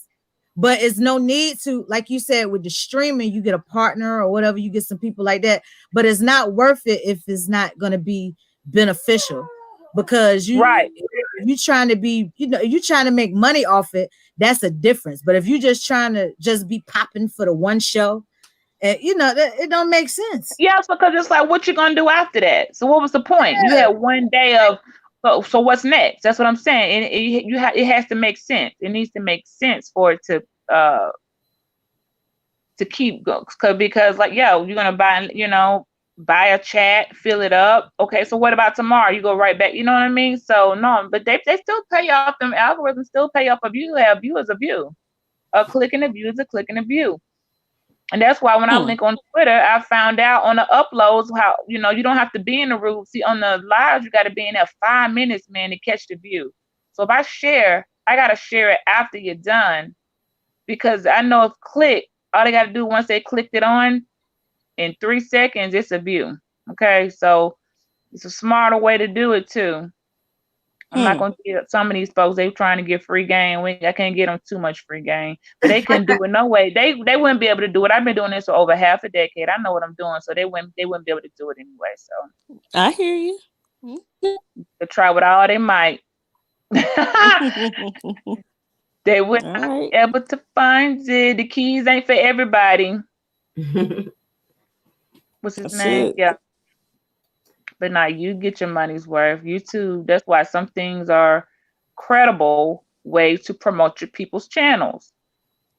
But it's no need to, like you said, with the streaming, you get a partner or whatever, you get some people like that. But it's not worth it if it's not going to be beneficial, because you trying to be, you trying to make money off it. That's a difference. But if you just trying to just be popping for the one show, it don't make sense. Yes, because it's like, what you gonna do after that? So what was the point? You had one day of. So what's next? That's what I'm saying. And it has to make sense. It needs to make sense for it to keep going. Because like, you're gonna buy a chat, fill it up. Okay, so what about tomorrow? You go right back. You know what I mean? So no, but they still pay off. Them algorithms still pay off a view. A view is a view. A click and a view is a click and a view. And that's why when I link on Twitter, I found out on the uploads how, you don't have to be in the room. See, on the lives, you got to be in there 5 minutes, man, to catch the view. So if I share, I got to share it after you're done, because I know if all they got to do once they clicked it on, in 3 seconds, it's a view. Okay, so it's a smarter way to do it too. I'm not going to get some of these folks. They trying to get free game. I can't get them too much free game, but they couldn't do it no way. They wouldn't be able to do it. I've been doing this for over half a decade. I know what I'm doing, so they wouldn't be able to do it anyway. So I hear you. They try with all they might. They wouldn't be able to find it. The keys ain't for everybody. What's his name? Yeah. But now you get your money's worth. You too. That's why some things are credible ways to promote your people's channels.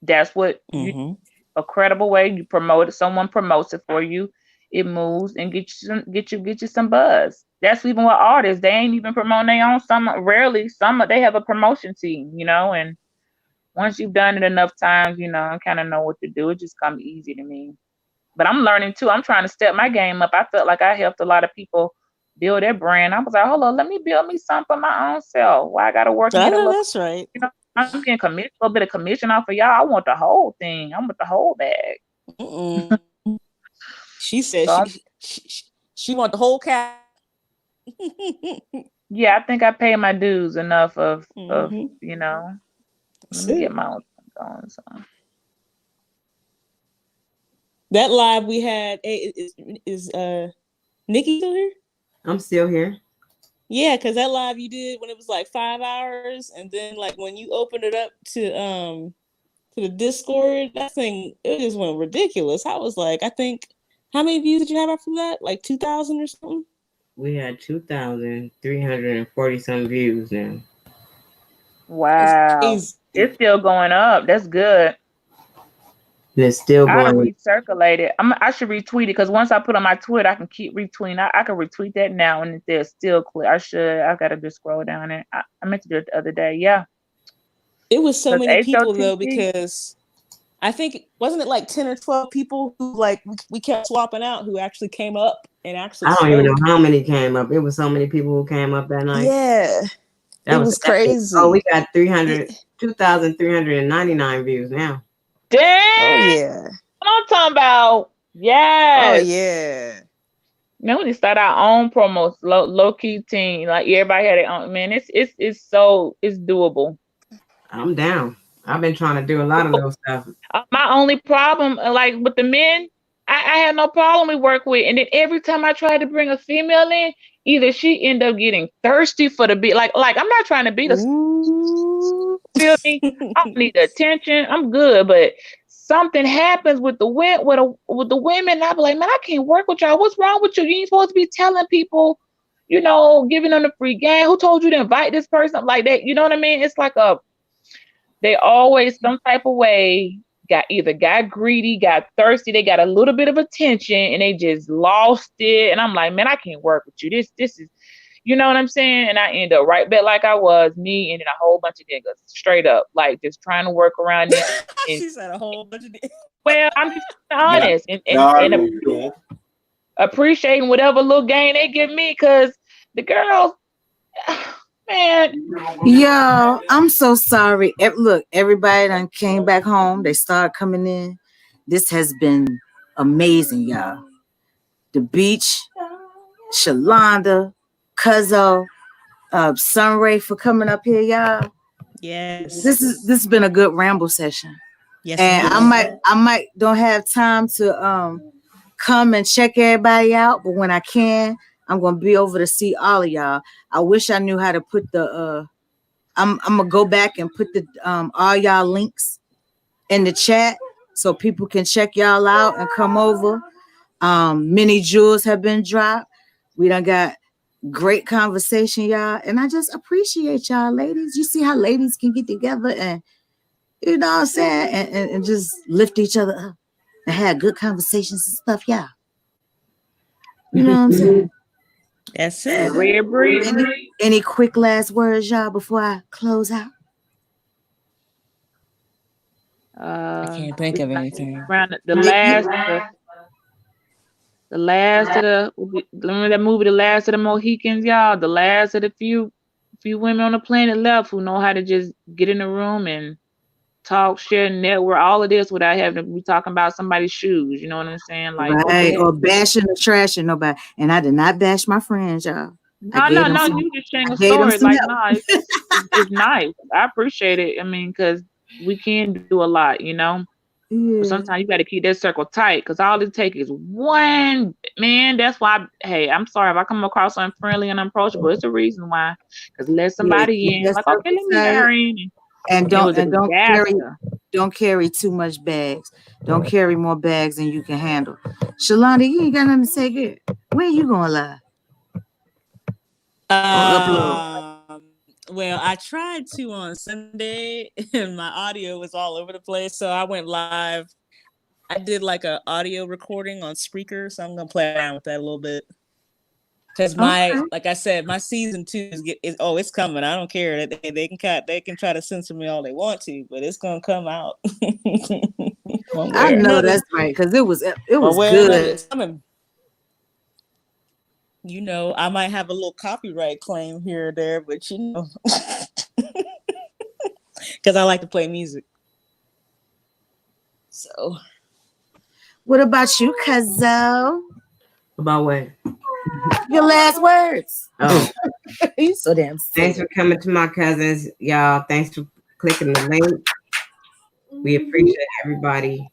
That's what a credible way you promote it. Someone promotes it for you. It moves and get you some buzz. That's even with artists. They ain't even promoting their own. Some they have a promotion team, and once you've done it enough times, I kind of know what to do. It just comes easy to me. But I'm learning too. I'm trying to step my game up. I felt like I helped a lot of people build their brand. I was like, hold on, let me build me something for my own self. Why I got to work? That's right. I'm getting a little bit of commission off of y'all. I want the whole thing. I want the whole bag. She said she want the whole cat. Yeah, I think I pay my dues enough of let me get my own thing going. So. That live we had is Nikki still here? I'm still here. Yeah, because that live you did when it was like 5 hours, and then like when you opened it up to the Discord, that thing, it just went ridiculous. I was like, I think, how many views did you have after that? Like 2,000 or something? We had 2,340 some views now. Wow. It's still going up. That's good. It's still going. I recirculate it. I should retweet it, because once I put on my Twitter, I can keep retweeting. I can retweet that now, and they're still clear. I gotta just scroll down it. I meant to do it the other day. Yeah. It was so many people though, because I think wasn't it like 10 or 12 people who like we kept swapping out who actually came up and actually I don't even know spoke. how many came up. It was so many people who came up that night. Yeah. That it was was crazy. Oh, we got 2,399 views now. Damn. Oh yeah. I'm talking about. Yes. Oh yeah. Man, we need to start our own promos, low key team. Like everybody had their own. Man, it's so it's doable. I'm down. I've been trying to do a lot of little stuff. My only problem, like with the men, I had no problem with work with, and then every time I tried to bring a female in, either she end up getting thirsty for the beat. Like I'm not trying to beat a. Feel me? I don't need the attention. I'm good, but something happens with the with the women. And I be like, man, I can't work with y'all. What's wrong with you? You ain't supposed to be telling people, giving them the free game. Who told you to invite this person like that? You know what I mean? It's like they always some type of way got greedy, got thirsty, they got a little bit of attention, and they just lost it. And I'm like, man, I can't work with you. This is. You know what I'm saying? And I end up right back like I was, me and then a whole bunch of niggas, straight up, like just trying to work around it. She said a whole bunch of niggas. Well, I'm just honest and appreciating whatever little gain they give me, because the girls, man. Yo, I'm so sorry. Look, everybody done came back home. They started coming in. This has been amazing, y'all. The beach, Shalonda, Cuzzo, Sunray for coming up here, y'all. Yes. This has been a good ramble session. Yes. And I might don't have time to come and check everybody out, but when I can, I'm gonna be over to see all of y'all. I wish I knew how to put the I'm gonna go back and put the all y'all links in the chat so people can check y'all out and come over. Many jewels have been dropped. We done got great conversation, y'all, and I just appreciate y'all, ladies. You see how ladies can get together and you know what I'm saying, and just lift each other up and have good conversations and stuff, y'all. You know what I'm saying? That's it. Red breed. Any quick last words, y'all, before I close out? I can't think of anything. Around the last of the remember that movie, The Last of the Mohicans, y'all? The last of the few women on the planet left who know how to just get in the room and talk, share, network, all of this without having to be talking about somebody's shoes. You know what I'm saying? Like, right, or bashing or trashing nobody. And I did not bash my friends, y'all. No, you just sharing a story. Like, no, it's nice. I appreciate it. I mean, because we can do a lot, Yeah. But sometimes you got to keep that circle tight, because all it takes is one man. That's why, hey, I'm sorry if I come across unfriendly and unapproachable. It's the reason why. Because let somebody in, like, okay, let me let her in. And don't carry too much bags. Don't carry more bags than you can handle. Shalonda, you ain't got nothing to say good. When you gonna live? Well, I tried to on Sunday and my audio was all over the place, so I went live. I did like an audio recording on Spreaker, so I'm gonna play around with that a little bit. Because like I said, my season 2 it's coming. I don't care. They can try to censor me all they want to, but it's gonna come out. I know that's right, because it was good. It's coming. I might have a little copyright claim here or there, but because I like to play music. So, what about you, Cuzzo? About what? Your last words. Oh, you so damn sick. Thanks for coming to my cousins, y'all. Thanks for clicking the link. We appreciate everybody.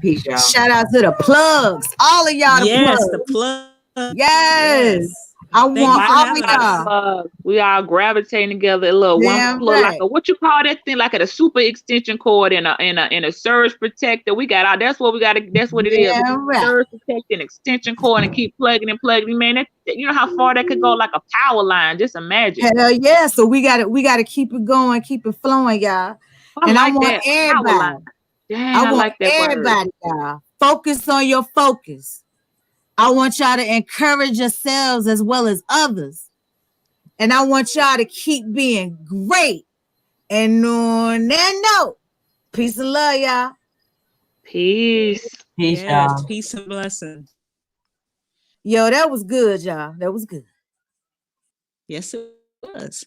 Peace, y'all. Shout out to the plugs, all of y'all. Yes, the plugs. Yes. I want all of y'all. We all gravitating together. A little one plug, like what you call that thing, like a super extension cord and a surge protector. We got that's what we got. That's what it is. Right. Surge protector and extension cord, and keep plugging and plugging. Man, you know how far that could go, like a power line. Just imagine. Hell yeah! So we got to keep it going, keep it flowing, y'all. And I want everybody. Damn, I like that everybody, y'all. Focus on your focus. I want y'all to encourage yourselves as well as others. And I want y'all to keep being great. And on that note, Peace and love, y'all. Peace. Peace, Yes, y'all. peace and blessing. Yo, that was good, y'all. That was good. Yes, it was.